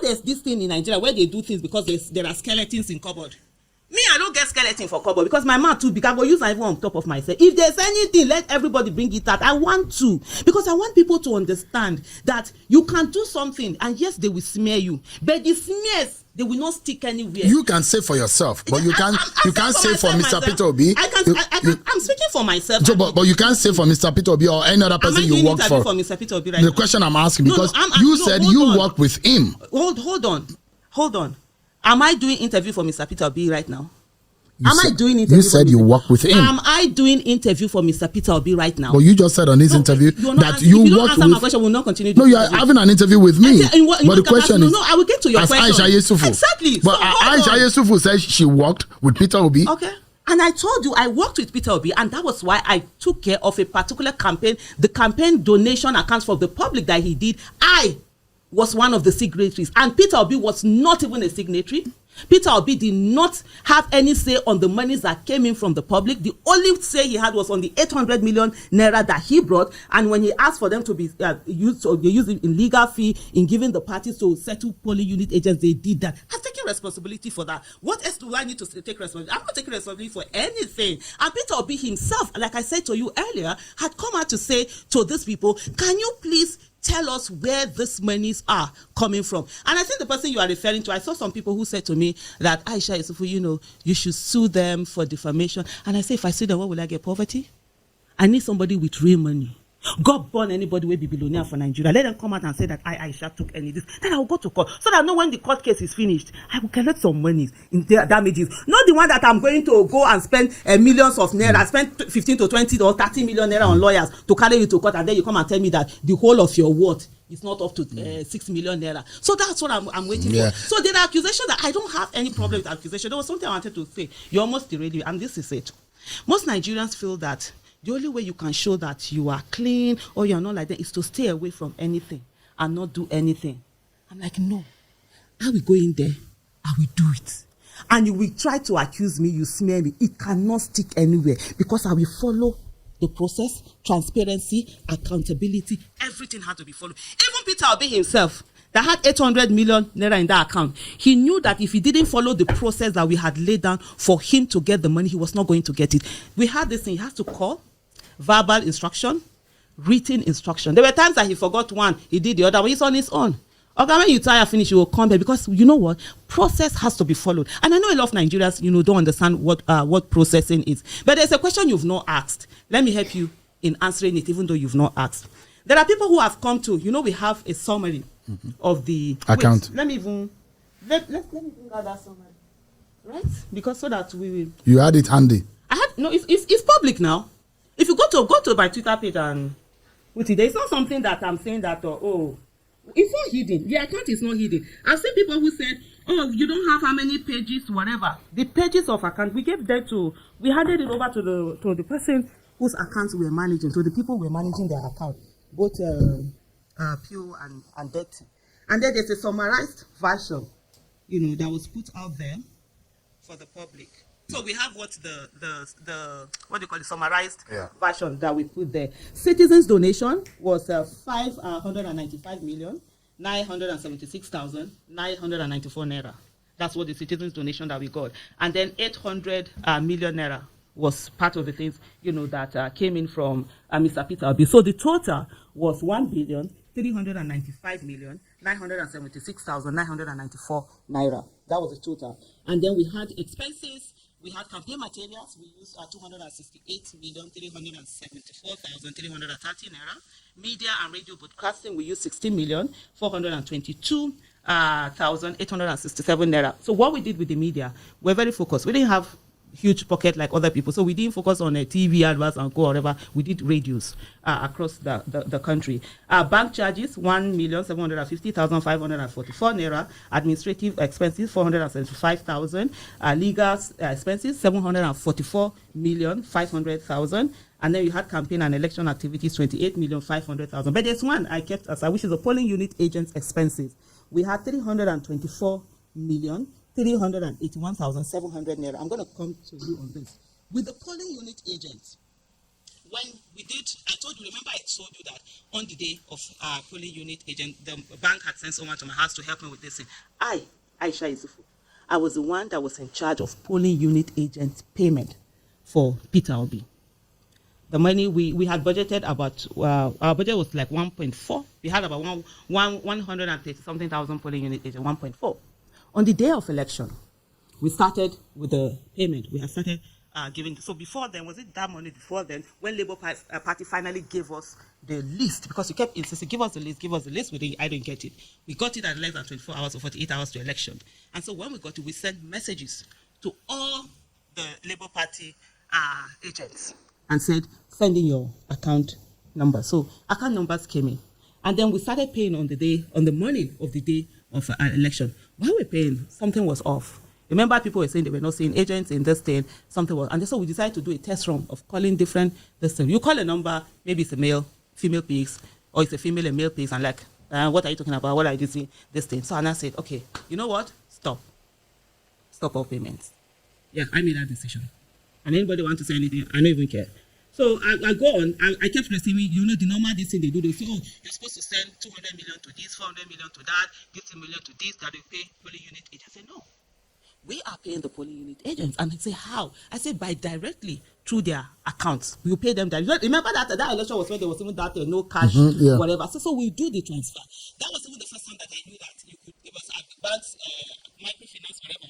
There's this thing in Nigeria where they do things because there are skeletons in cupboard. Me, I don't get skeleton for cupboard because my mouth too big. I go use my phone on top of myself. If there's anything, let everybody bring it out. I want to, because I want people to understand that you can do something and yes, they will smear you, but the smears, they will not stick anywhere. You can say for yourself, but you can't say for Mr. Peter Obi. I'm speaking for myself. So, but you can't say for Mr. Peter Obi or any other person you work for. Mr. Peter Obi right the now? Question I'm asking, because you said you work with him. Hold on. Am I doing interview for Mr. Peter Obi right now? You said you work with him. Am I doing interview for Mr. Peter Obi right now? But you just said on this interview that you work with. My question, will not continue. No, you are having an interview with me. But the question is, no, I will get to your question. Aisha Yesufu. Exactly. But Aisha Yesufu says she worked with Peter Obi. Okay. And I told you I worked with Peter Obi, and that was why I took care of a particular campaign, the campaign donation accounts for the public that he did. I was one of the signatories, and Peter Obi was not even a signatory. Peter Obi did not have any say on the monies that came in from the public. The only say he had was on the 800 million naira that he brought, and when he asked for them to be used, so they used it in legal fee in giving the parties to settle polling unit agents, they did that. I'm taking responsibility for that. What else do I need to take responsibility? I'm not taking responsibility for anything. And Peter Obi himself, like I said to you earlier, had come out to say to these people, can you please tell us where these monies are coming from? And I think the person you are referring to, I saw some people who said to me that, Aisha Yesufu, you should sue them for defamation. And I say, if I sue them, what will I get? Poverty? I need somebody with real money. God born anybody will be billionaire for Nigeria. Let them come out and say that Aisha took any of this. Then I will go to court. So that I know when the court case is finished, I will collect some money in their damages. Not the one that I'm going to go and spend millions of naira, spend 15 to 20 or 30 million naira on lawyers to carry you to court, and then you come and tell me that the whole of your worth is not up to 6 million naira. So that's what I'm waiting for. So the accusation that I don't have any problem with accusation. There was something I wanted to say. You almost derailed me, and this is it. Most Nigerians feel that the only way you can show that you are clean or you're not like that is to stay away from anything and not do anything. I'm like, no. I will go in there. I will do it. And you will try to accuse me, you smear me. It cannot stick anywhere because I will follow the process, transparency, accountability. Everything had to be followed. Even Peter Obi himself, that had 800 million naira in that account, he knew that if he didn't follow the process that we had laid down for him to get the money, he was not going to get it. We had this thing, he has to call, verbal instruction, written instruction. There were times that he forgot one, he did the other, but he's on his own. Okay, when you tire finish, you will come back, because you know what? Process has to be followed. And I know a lot of Nigerians, don't understand what processing is. But there's a question you've not asked. Let me help you in answering it, even though you've not asked. There are people who have come to, we have a summary of the account. Wait, let me even bring out that summary, right? Because so that we will. You had it handy. It's public now. If you go to my Twitter page and with it, it's not something that I'm saying that it's not hidden. The account is not hidden. I've seen people who said, "Oh, you don't have how many pages, whatever." The pages of account we handed it over to the person whose accounts we were managing, to the people who were managing their account, both Pew and Betty. And then there's a summarized version, that was put out there for the public. So we have what the what do you call it, summarized version that we put there. Citizens' donation was 595,976,994 naira. That's what the citizens' donation that we got. And then 800 million naira was part of the things, that came in from Mr. Peter Obi. So the total was 1,395,976,994 naira. That was the total. And then we had expenses. We had campaign materials. We used 268,374,330 naira. Media and radio broadcasting, we used 16,422,867 naira. So what we did with the media, we're very focused. We didn't have huge pocket like other people, so we didn't focus on a TV adverts and go whatever. We did radios across the country. Bank charges 1,750,544 naira. Administrative expenses 475,000. Legal expenses 744,500,000. And then you had campaign and election activities 28,500,000. But there's one I kept aside, which is the polling unit agents expenses. We had 324,381,700 naira. I'm going to come to you on this. With the polling unit agents, when we did, I told you, remember I told you that on the day of our polling unit agent, the bank had sent someone to my house to help me with this thing. Aisha Yesufu, I was the one that was in charge of polling unit agent payment for Peter Obi. The money we had budgeted about, our budget was like 1.4. We had about 130 something thousand polling unit agent, 1.4. On the day of election, we started with the payment. We had started giving. So before then, was it that money before then, when Labour Party finally gave us the list, because we kept insisting, give us the list, I didn't get it. We got it at less than 24 hours or 48 hours to election. And so when we got it, we sent messages to all the Labour Party agents and said, send in your account number. So account numbers came in. And then we started paying on the morning of the day of election. While we're paying, something was off. Remember, people were saying they were not seeing agents in this thing, something was, and so we decided to do a test run of calling different this thing. You call a number, maybe it's a male, female pigs, or it's a female and male pigs, and like, what are you talking about? What are you doing? This thing. So Anna said, okay, you know what? Stop all payments. Yeah, I made that decision. And anybody want to say anything, I don't even care. So I go on, I kept receiving, the normal this thing they do. They say, oh, you're supposed to send 200 million to this, 400 million to that, 50 million to this, that you pay polling unit agents. I said, no, we are paying the polling unit agents. And I say, how? I said, by directly through their accounts. We will pay them directly. Remember that election was when there was even that no cash, whatever. So we do the transfer. That was even the first time that I knew that you could, it was at the bank's microfinance, whatever,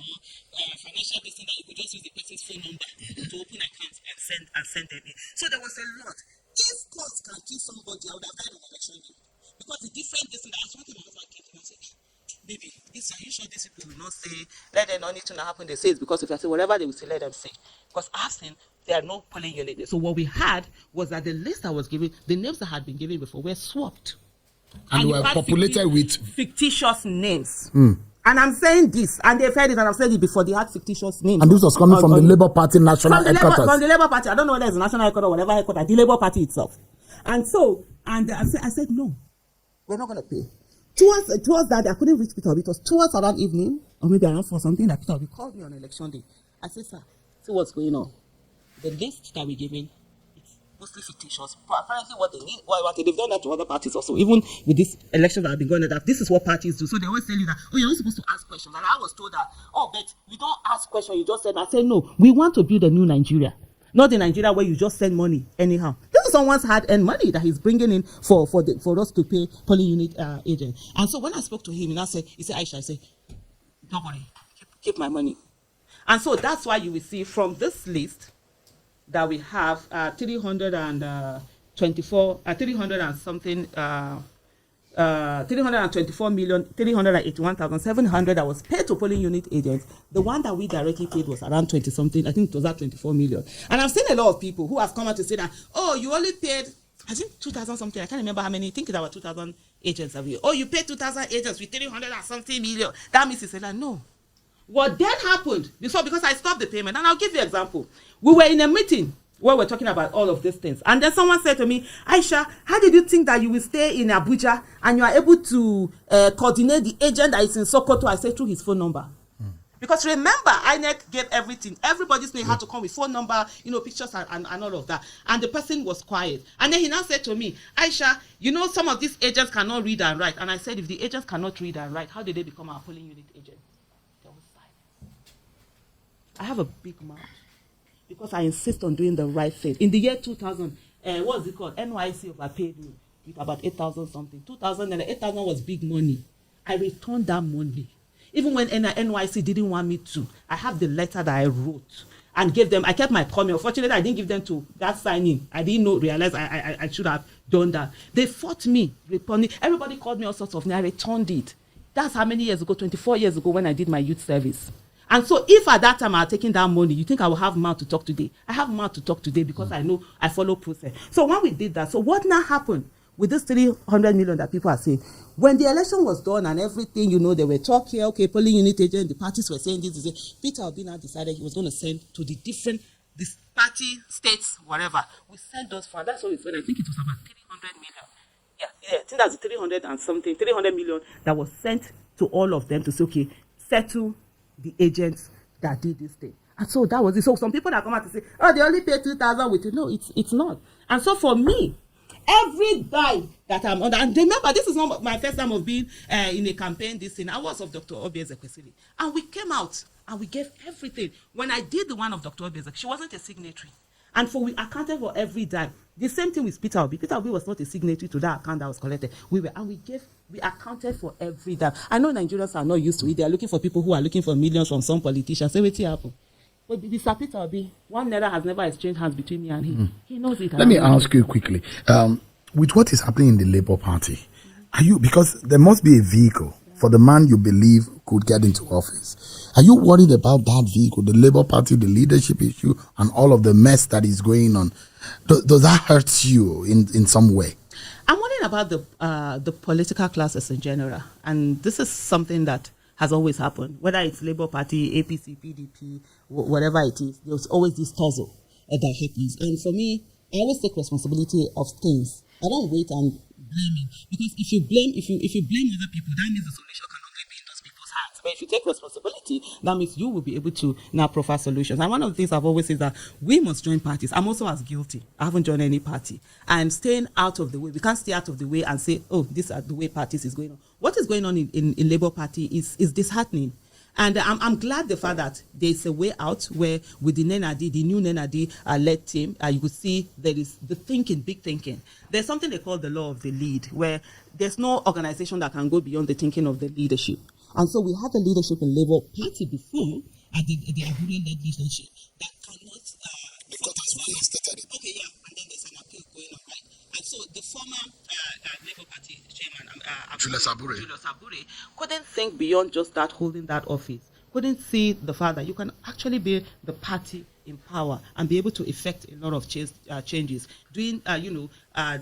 financial business, that you could just use the person's phone number to open accounts and send them in. So there was a lot. If courts can kill somebody, I would have died on election day. Because the different things that I was talking about, I said, baby, are you sure these people will not say, let them not need to happen? They say it's because if I say whatever they will say, let them say. Because I've seen there are no polling units. So what we had was that the list that was given, the names that had been given before were swapped. And were populated with fictitious names. And I'm saying this, and they've heard it, and I've said it before, they had fictitious names. And this was coming from the Labour Party national headquarters. From the Labour Party. I don't know whether it's the national headquarters or whatever headquarters, the Labour Party itself. And so, I said, no, we're not going to pay. Towards that, I couldn't reach Peter Obi. It was towards that evening, or maybe around for something, that Peter Obi called me on election day. I said, sir, see what's going on. The list that we're giving, it's mostly fictitious. Apparently what they need, they've done that to other parties also. Even with this election that have been going on, that this is what parties do. So they always tell you that, oh, you're not supposed to ask questions. And I was told that, oh, but we don't ask questions. You just said, I said, no, we want to build a new Nigeria. Not the Nigeria where you just send money anyhow. This is someone's hard-earned money that he's bringing in for us to pay polling unit agent. And so when I spoke to him, he said, Aisha, I said, don't worry, keep my money. And so that's why you will see from this list that we have 300 and 300 and something, 324,381,700 that was paid to polling unit agents. The one that we directly paid was around 20 something. I think it was at 24 million. And I've seen a lot of people who have come out to say that, oh, you only paid, I think 2,000 something. I can't remember how many. I think there were 2,000 agents every year. Oh, you paid 2,000 agents with 300 and something million. That means it's like, no. What then happened before, because I stopped the payment, and I'll give you an example. We were in a meeting where we're talking about all of these things, and then someone said to me, Aisha, how did you think that you will stay in Abuja and you are able to coordinate the agent that is in Sokoto? I said, through his phone number. Because remember, INEC gave everything. Everybody's name had to come with phone number, pictures and all of that. And the person was quiet. And then he now said to me, Aisha, some of these agents cannot read and write. And I said, if the agents cannot read and write, how did they become our polling unit agents? There was silence. I have a big mouth because I insist on doing the right thing. In the year 2000, what's it called? NYC overpaid me with about 8,000 something. 2,000 and 8,000 was big money. I returned that money. Even when NYC didn't want me to, I have the letter that I wrote and gave them. I kept my comment. Unfortunately, I didn't give them to that signing. I didn't realize I should have done that. They fought me. Everybody called me all sorts of names. I returned it. That's how many years ago? 24 years ago when I did my youth service. And so if at that time I had taken that money, you think I will have mouth to talk today? I have mouth to talk today because I know I follow process. So when we did that, so what now happened with this 300 million that people are saying? When the election was done and everything, they were talking, okay, polling unit agent, the parties were saying this. Peter Obi now decided he was going to send to the different, this party, states, whatever. We sent those funds. That's what we said. I think it was about 300 million. Yeah, I think that's 300 and something, 300 million that was sent to all of them to say, okay, settle the agents that did this thing. And so that was it. So some people that come out to say, oh, they only pay 2,000 with it. No, it's not. And so for me, every die that I'm under, and remember, this is not my first time of being in a campaign, this thing. I was of Dr. Obi Ezekwesili. And we came out and we gave everything. When I did the one of Dr. Obi Ezekwesili, she wasn't a signatory. And we accounted for every dime. The same thing with Peter Obi. Peter Obi was not a signatory to that account that was collected. We accounted for every dime. I know Nigerians are not used to it. They are looking for people who are looking for millions from some politicians. Say what happened. But Mr. Peter Obi, one naira has never exchanged hands between me and him. He knows it. Let me ask you quickly. With what is happening in the Labour Party, because there must be a vehicle for the man you believe could get into office. Are you worried about that vehicle, the Labour Party, the leadership issue, and all of the mess that is going on? Does that hurt you in some way? I'm worried about the political classes in general. And this is something that has always happened. Whether it's Labour Party, APC, PDP, whatever it is, there's always this tussle that happens. And for me, I always take responsibility of things. I don't wait and blame it. Because if you blame other people, that means the solution can only be in those people's hands. But if you take responsibility, that means you will be able to now proffer solutions. And one of the things I've always said is that we must join parties. I'm also as guilty. I haven't joined any party. And staying out of the way. We can't stay out of the way and say, oh, this is the way parties is going on. What is going on in Labour Party is disheartening. And I'm glad the fact that there's a way out where with the NENADI, the new NENADI-led team, you could see there is the thinking, big thinking. There's something they call the law of the lead, where there's no organization that can go beyond the thinking of the leadership. And so we had the leadership in Labour Party before, at the Abure-led leadership, that cannot... the court has finally stated it. Okay, yeah, and then there's an appeal going on, right? And so the former Labour Party chairman, Julius Abure, couldn't think beyond just that, holding that office. Couldn't see the fact that you can actually be the party in power and be able to effect a lot of changes, doing,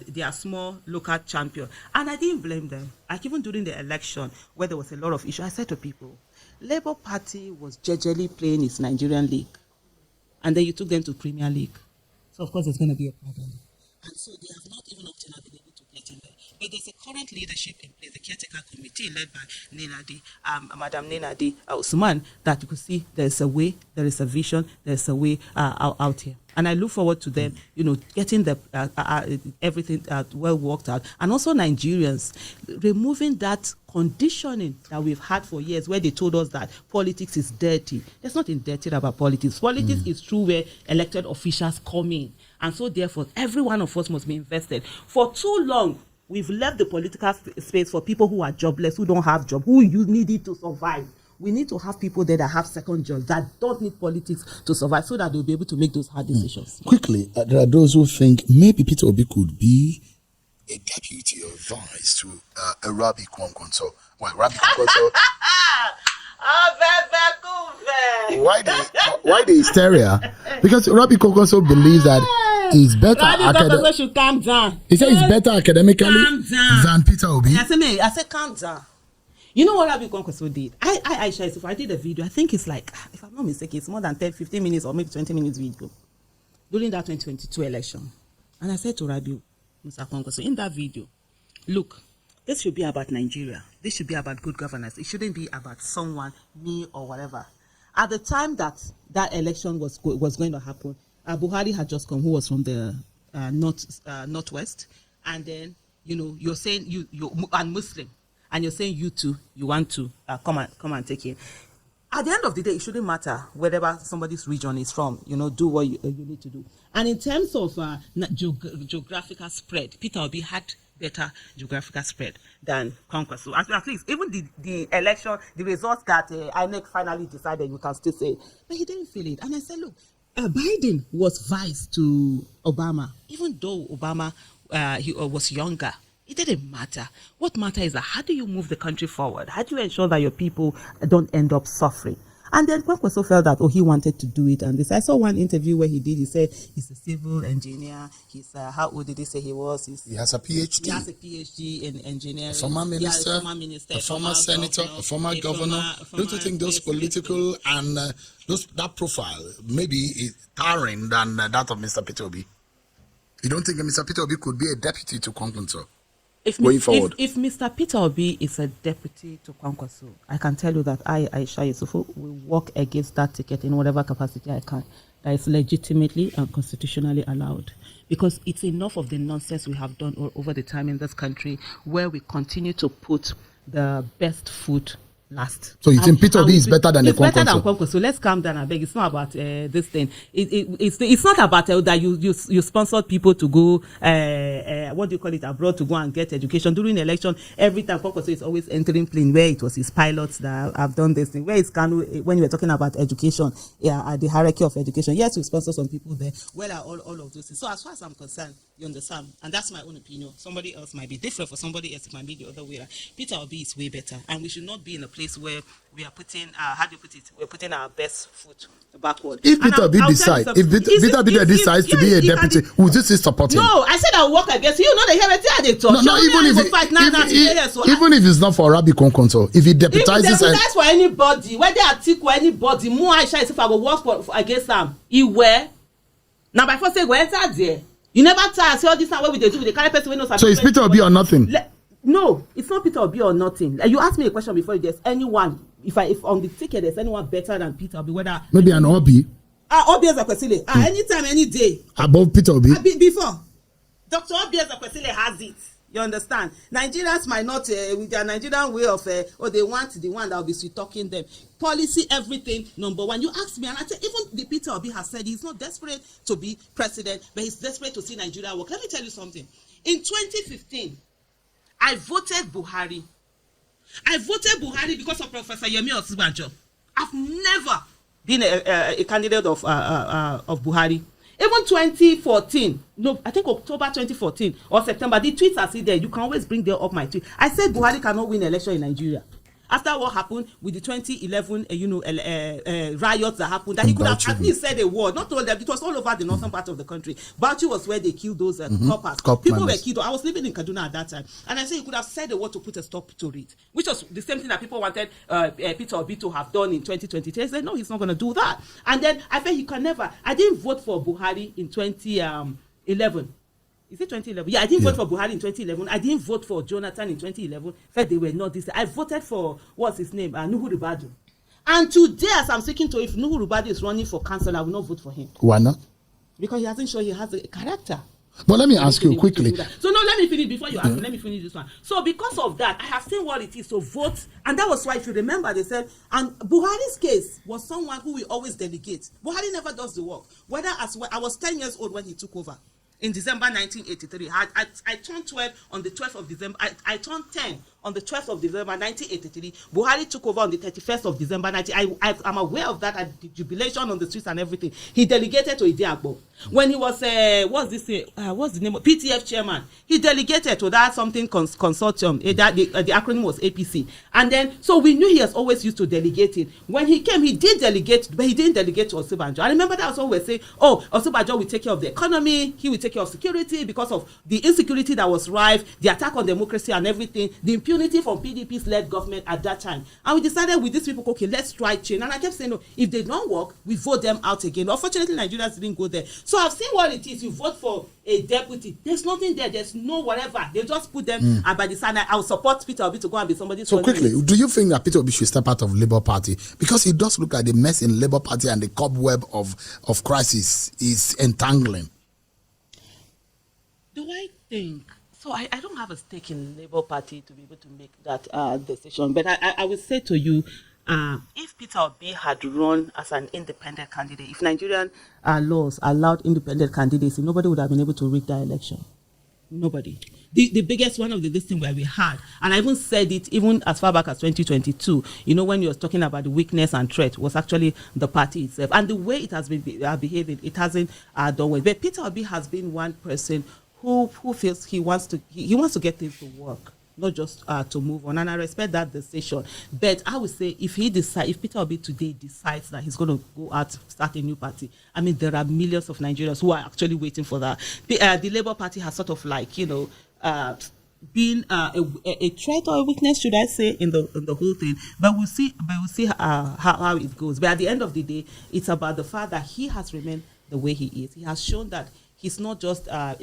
their small local champion. And I didn't blame them. Like even during the election, where there was a lot of issues, I said to people, Labour Party was gingerly playing its Nigerian league. And then you took them to Premier League. So, of course, there's going to be a problem. And so they have not even up to now been able to get in there. But there's a current leadership in place, the caretaker committee led by Madam Nenadi Usman, that you could see there's a way, there is a vision, there's a way out here. And I look forward to them, getting everything well worked out. And also Nigerians removing that conditioning that we've had for years, where they told us that politics is dirty. There's nothing dirty about politics. Politics is true where elected officials come in. And so therefore, every one of us must be invested. For too long, we've left the political space for people who are jobless, who don't have job, who you need it to survive. we need to have people there that have second jobs, that don't need politics to survive, so that they'll be able to make those hard decisions. Quickly, there are those who think maybe Peter Obi could be a deputy or vice to Rabi Kwankwaso. Well, Rabi Kwankwaso. Why the hysteria? Because Rabi Kwankwaso believes that he's better. Rabi Kwankwaso should calm down. He said he's better academically than Peter Obi. I said calm down. You know what Rabi Kwankwaso did? Aisha Yesufu, I did a video. I think it's like, if I'm not mistaken, it's more than 10, 15 minutes or maybe 20 minutes video during that 2022 election. And I said to Rabi, Mr. Kwankwaso, in that video, look, this should be about Nigeria. This should be about good governance. It shouldn't be about someone, me or whatever. At the time that election was going to happen, Buhari had just come, who was from the northwest, and then you're saying you're Muslim, and you're saying you too you want to come and take it. At the end of the day, it shouldn't matter wherever somebody's region is from. Do what you need to do. And in terms of geographical spread, Peter Obi had better geographical spread than Kwankwaso. At least even the election, the results that INEC finally decided, you can still say, but he didn't feel it. And I said, look, Biden was vice to Obama, even though Obama he was younger. It didn't matter. What matters is that how do you move the country forward? How do you ensure that your people don't end up suffering? And then Kwankwaso felt that, he wanted to do it. And this, I saw one interview where he said he's a civil engineer. He's, how old did he say he was? He has a PhD. He has a PhD in engineering. A former minister, a former senator, a former governor. Don't you think those political and that profile maybe is towering than that of Mr. Peter Obi? You don't think Mr. Peter Obi could be a deputy to Kwankwaso? Going forward. If Mr. Peter Obi is a deputy to Kwankwaso, I can tell you that Aisha Yesufu, will work against that ticket in whatever capacity I can. That is legitimately and constitutionally allowed. Because it's enough of the nonsense we have done over the time in this country, where we continue to put the best food last. So you think Peter Obi is better than the Kwankwaso? It's better than Kwankwaso. So let's calm down, I beg. It's not about this thing. It's not about that you sponsored people to go, what do you call it, abroad to go and get education. During the election, every time Kwankwaso is always entering plane where it was his pilots that have done this thing. Where is Kanu when you were talking about education, the hierarchy of education? Yes, we sponsor some people there. Where are all of those things? So as far as I'm concerned, you understand? And that's my own opinion. Somebody else might be different. For somebody else, it might be the other way around. Peter Obi is way better. And we should not be in a place where we are putting, we're putting our best foot backward. If Peter Obi decides, decides to be a deputy, would you still support him? No, I said I will work against you. Know the heritage they talk. No, even if it's not for Rabi Kwankwaso, if he deputizes, for anybody, whether Atiku or anybody, more Aisha Yesufu, I will work for against them. He were now by force say go enter there. You never tell us all this now what we do with the kind of person we know. So it's Peter Obi or nothing. No, it's not Peter Obi or nothing. You asked me a question before. If there's anyone, if on the ticket there's anyone better than Peter Obi, whether maybe an Obi. Obi Ezekwesili. Anytime, any day. Above Peter Obi. Before, Dr. Obi Ezekwesili has it. You understand? Nigerians might not, with their Nigerian way of, they want the one that will be sweet talking them. Policy, everything, number one. You asked me, and I said, even the Peter Obi has said he's not desperate to be president, but he's desperate to see Nigeria work. Let me tell you something. In 2015, I voted Buhari. Because of Professor Yemi Osinbajo. I've never been a candidate of Buhari. Even 2014, no, I think October 2014 or September, the tweets are still there. You can always bring them up my tweet. I said Buhari cannot win election in Nigeria. After what happened with the 2011, riots that happened, that he could have at least said a word. Not all them, it was all over the northern part of the country. Bauchi was where they killed those coppers. People were killed. I was living in Kaduna at that time, and I said he could have said a word to put a stop to it, which was the same thing that people wanted Peter Obi to have done in 2020. They said no, he's not going to do that. And then I said he can never. I didn't vote for Buhari in 2011. Is it 2011? Yeah, I didn't vote for Buhari in 2011. I didn't vote for Jonathan in 2011. Said they were not this. I voted for, what's his name? Nuhu Ribadu. And today, as I'm speaking to, if Nuhu Ribadu is running for council, I will not vote for him. Why not? Because he hasn't shown he has a character. But let me ask you quickly. So no, let me finish before you ask me. Let me finish this one. So because of that, I have seen what it is to vote. And that was why, if you remember, they said, and Buhari's case was someone who will always delegate. Buhari never does the work. Whether as well, I was 10 years old when he took over. In December 1983, I turned 12 on the 12th of December. I turned 10 on the 12th of December 1983. Buhari took over on the 31st of December 19. I'm aware of that, and the jubilation on the streets and everything. He delegated to Idiagbo. When he was what's the name of PTF chairman, he delegated to that something consortium. The acronym was APC. And then so we knew he has always used to delegating. When he came, he did delegate, but he didn't delegate to Osinbajo. I remember that was always saying, oh, Osinbajo will take care of the economy, he will take care of security because of the insecurity that was rife, the attack on democracy and everything, the impunity from PDP's led government at that time. And we decided with these people, okay, let's try change. And I kept saying, no, if they don't work, we vote them out again. Unfortunately, Nigerians didn't go there. So I've seen what it is. You vote for a deputy. There's nothing there. There's no whatever. They just put them by the side. I'll support Peter Obi to go and be somebody. So quickly, do you think that Peter Obi should step out of Labour Party? Because it does look like the mess in Labour Party and the cobweb of crisis is entangling. Do I think? So I don't have a stake in Labour Party to be able to make that decision. But I would say to you, if Peter Obi had run as an independent candidate, if Nigerian laws allowed independent candidacy, nobody would have been able to rig that election. Nobody. The biggest one of the listing where we had, and I even said it even as far back as 2022, when you were talking about the weakness and threat, was actually the party itself. And the way it has been behaving, it hasn't done well. But Peter Obi has been one person who feels he wants to get things to work, not just to move on, and I respect that decision. But I would say if Peter Obi today decides that he's going to go out, start a new party, I mean, there are millions of Nigerians who are actually waiting for that. The Labour Party has sort of been a threat or a weakness, should I say, in the whole thing. But we'll see how it goes. But at the end of the day, it's about the fact that he has remained the way he is. He has shown that he's not just a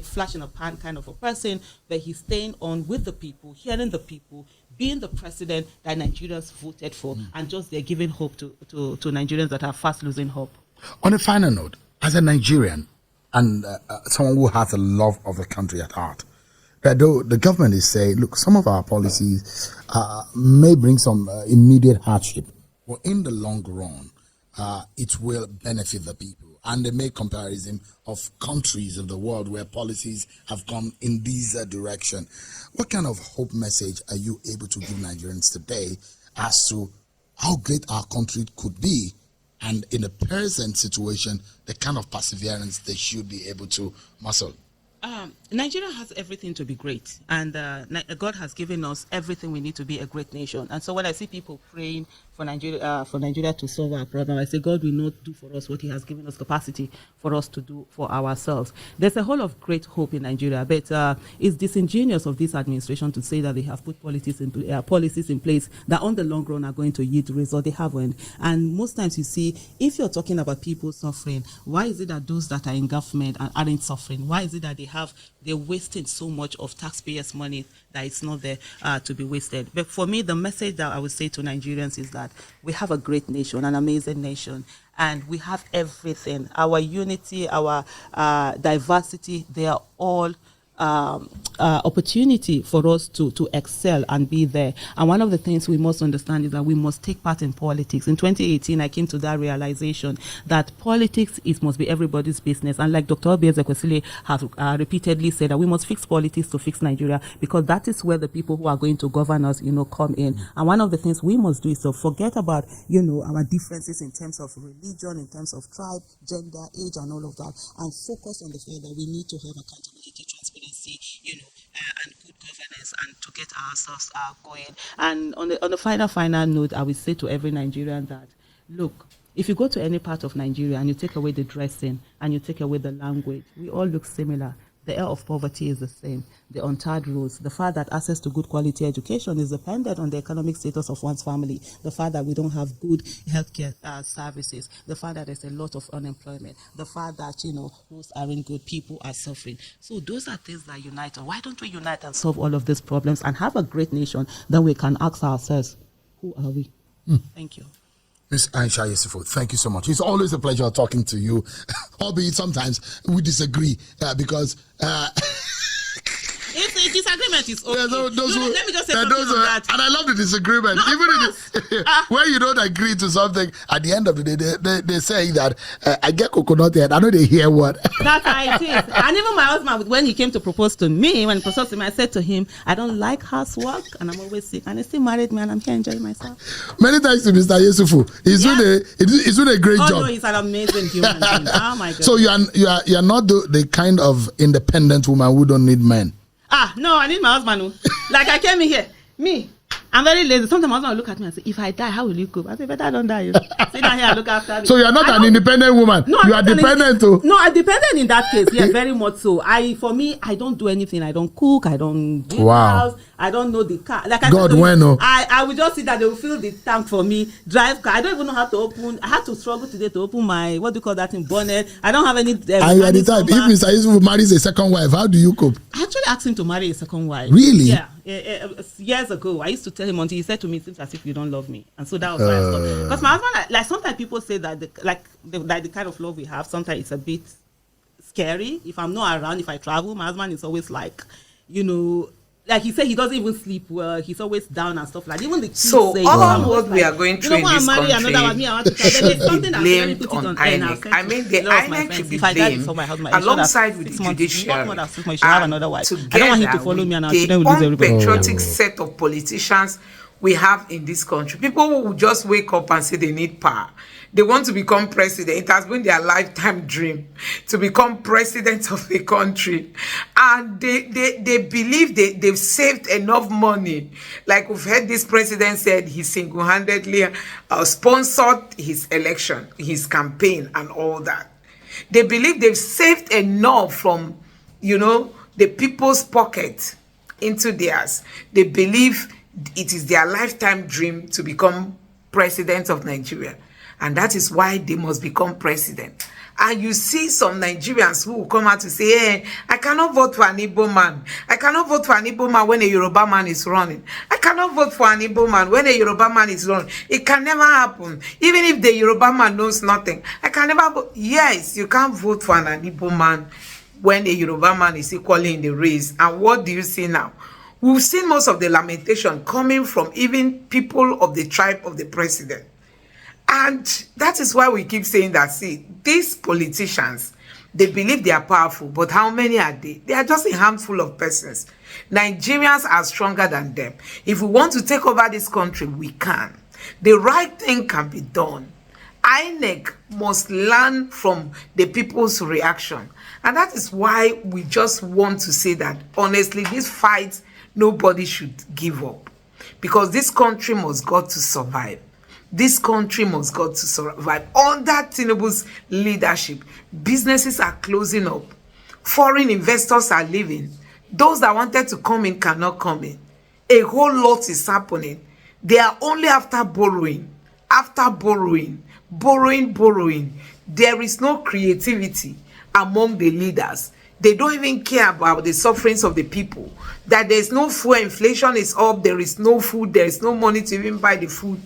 flash in a pan kind of a person, but he's staying on with the people, hearing the people, being the president that Nigerians voted for, and just they're giving hope to Nigerians that are fast losing hope. On a final note, as a Nigerian and someone who has a love of the country at heart, though the government is saying, look, some of our policies may bring some immediate hardship, but in the long run, it will benefit the people. And they make comparison of countries of the world where policies have gone in this direction. What kind of hope message are you able to give Nigerians today as to how great our country could be, and in the present situation, the kind of perseverance they should be able to muscle? Nigeria has everything to be great, and God has given us everything we need to be a great nation. And so when I see people praying for Nigeria to solve our problem, I say God will not do for us what He has given us capacity for us to do for ourselves. There's a whole of great hope in Nigeria, but it's disingenuous of this administration to say that they have put policies in place that on the long run are going to yield results. They haven't. And most times you see, if you're talking about people suffering, why is it that those that are in government aren't suffering? Why is it that they're wasting so much of taxpayers' money that it's not there to be wasted? But for me, the message that I would say to Nigerians is that we have a great nation, an amazing nation, and we have everything. Our unity, our diversity, they are all opportunity for us to excel and be there. And one of the things we must understand is that we must take part in politics. In 2018, I came to that realization that politics must be everybody's business. And like Dr. Obi Ezekwesili has repeatedly said, that we must fix politics to fix Nigeria, because that is where the people who are going to govern us, come in. And one of the things we must do is to forget about, our differences in terms of religion, in terms of tribe, gender, age, and all of that, and focus on the fact that we need to have accountability, transparency, and good governance, and to get ourselves going. And on the final note, I will say to every Nigerian that, look, if you go to any part of Nigeria and you take away the dressing and you take away the language, we all look similar. The air of poverty is the same. The untarred roads, the fact that access to good quality education is dependent on the economic status of one's family, the fact that we don't have good healthcare services, the fact that there's a lot of unemployment, the fact that, roads aren't good, people are suffering. So those are things that unite us. Why don't we unite and solve all of these problems and have a great nation? Then we can ask ourselves, who are we? Thank you. Ms. Aisha Yesufu, thank you so much. It's always a pleasure talking to you, albeit sometimes we disagree because It's a disagreement is okay. Yeah, Let me just say something on that. And I love the disagreement. No, Even when you don't agree to something, at the end of the day, they say that I get coconut head. I know they hear what. That's how it is. And even my husband, when he came to propose to me, when he proposed to me, I said to him, I don't like housework and I'm always sick. And he still married me and I'm here enjoying myself. Many thanks to Mr. Yesufu. He's doing a great job. No, he's an amazing human being. Oh my God. So you are not the kind of independent woman who don't need men. No, I need my husband. Like I came in here. I'm very lazy. Sometimes my husband will look at me and say, if I die, how will you cope? I say, better don't die. Sit down here and look after me. So you are not an independent woman. No, you are dependent too. No, I'm dependent in that case. Yeah, very much so. For me, I don't do anything. I don't cook. I don't do the house. I don't know the car. Like I God, said, when I will just see that they will fill the tank for me. Drive car. I don't even know how to open. I had to struggle today to open my bonnet. I don't have any. And you are the type. If Mr. Yesufu marries a second wife, how do you cope? I actually asked him to marry a second wife. Really? Yeah. Years ago, I used to tell him until he said to me, "It seems as if you don't love me," and so that was why I stopped. Because my husband, like sometimes people say that the kind of love we have, sometimes it's a bit scary. If I'm not around, if I travel, my husband is always like, like he said, he doesn't even sleep well. He's always down and stuff like that. Even the kids say, all what we are going through in this country should be blamed on INEC. I mean, the INEC should be blamed alongside with the Judiciary. I don't want him to follow me and our children will lose everybody. The unpatriotic set of politicians we have in this country. People who just wake up and say they need power. They want to become president. It has been their lifetime dream to become president of the country. And they believe they've saved enough money. Like we've heard this president said he single-handedly sponsored his election, his campaign and all that. They believe they've saved enough from, the people's pocket into theirs. They believe it is their lifetime dream to become president of Nigeria. And that is why they must become president. And you see some Nigerians who will come out to say, hey, I cannot vote for an Igbo man. I cannot vote for an Igbo man when a Yoruba man is running. I cannot vote for an Igbo man when a Yoruba man is running. It can never happen. Even if the Yoruba man knows nothing. I can never vote. Yes, you can't vote for an Igbo man when a Yoruba man is equally in the race. And what do you see now? We've seen most of the lamentation coming from even people of the tribe of the president. And that is why we keep saying that, see, these politicians, they believe they are powerful, but how many are they? They are just a handful of persons. Nigerians are stronger than them. If we want to take over this country, we can. The right thing can be done. INEC must learn from the people's reaction. And that is why we just want to say that, honestly, this fight, nobody should give up. Because this country must go to survive. This country must go to survive. Under Tinubu's leadership, businesses are closing up. Foreign investors are leaving. Those that wanted to come in cannot come in. A whole lot is happening. They are only after borrowing. After borrowing. Borrowing. There is no creativity among the leaders. They don't even care about the sufferings of the people. That there is no fuel, inflation is up, there is no food, there is no money to even buy the food.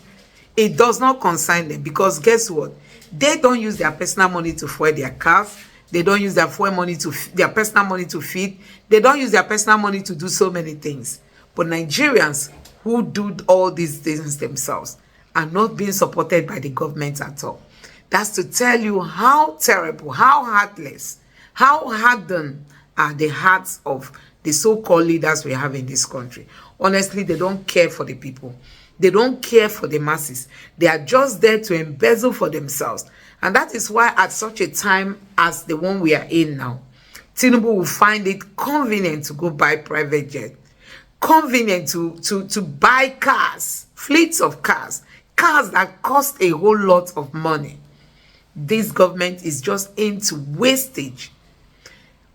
It does not concern them because guess what? They don't use their personal money to fuel their cars. They don't use their their personal money to feed. They don't use their personal money to do so many things. But Nigerians who do all these things themselves are not being supported by the government at all. That's to tell you how terrible, how heartless, how hardened are the hearts of the so-called leaders we have in this country. Honestly, they don't care for the people. They don't care for the masses. They are just there to embezzle for themselves. And that is why at such a time as the one we are in now, Tinubu will find it convenient to go buy private jet. Convenient to buy cars, fleets of cars that cost a whole lot of money. This government is just into wastage.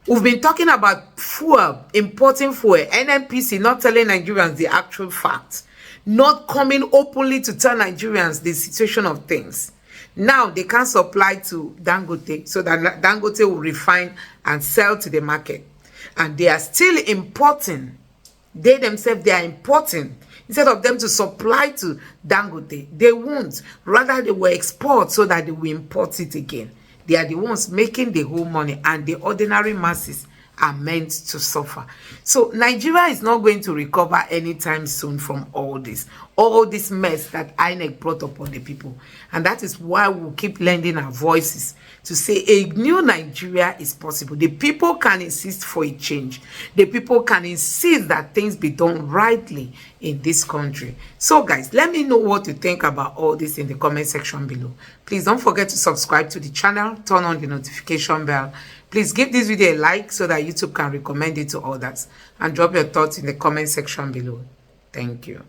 We've been talking about fuel, importing fuel, NNPC not telling Nigerians the actual facts. Not coming openly to tell Nigerians the situation of things. Now they can supply to Dangote so that Dangote will refine and sell to the market. And they are still importing. They themselves, they are importing. Instead of them to supply to Dangote, they won't. Rather, they will export so that they will import it again. They are the ones making the whole money and the ordinary masses are meant to suffer. So Nigeria is not going to recover anytime soon from all this mess that INEC brought upon the people. And that is why we'll keep lending our voices to say a new Nigeria is possible. The people can insist for a change. The people can insist that things be done rightly in this country. So guys, let me know what you think about all this in the comment section below. Please don't forget to subscribe to the channel, turn on the notification bell. Please give this video a like so that YouTube can recommend it to others, and drop your thoughts in the comment section below. Thank you.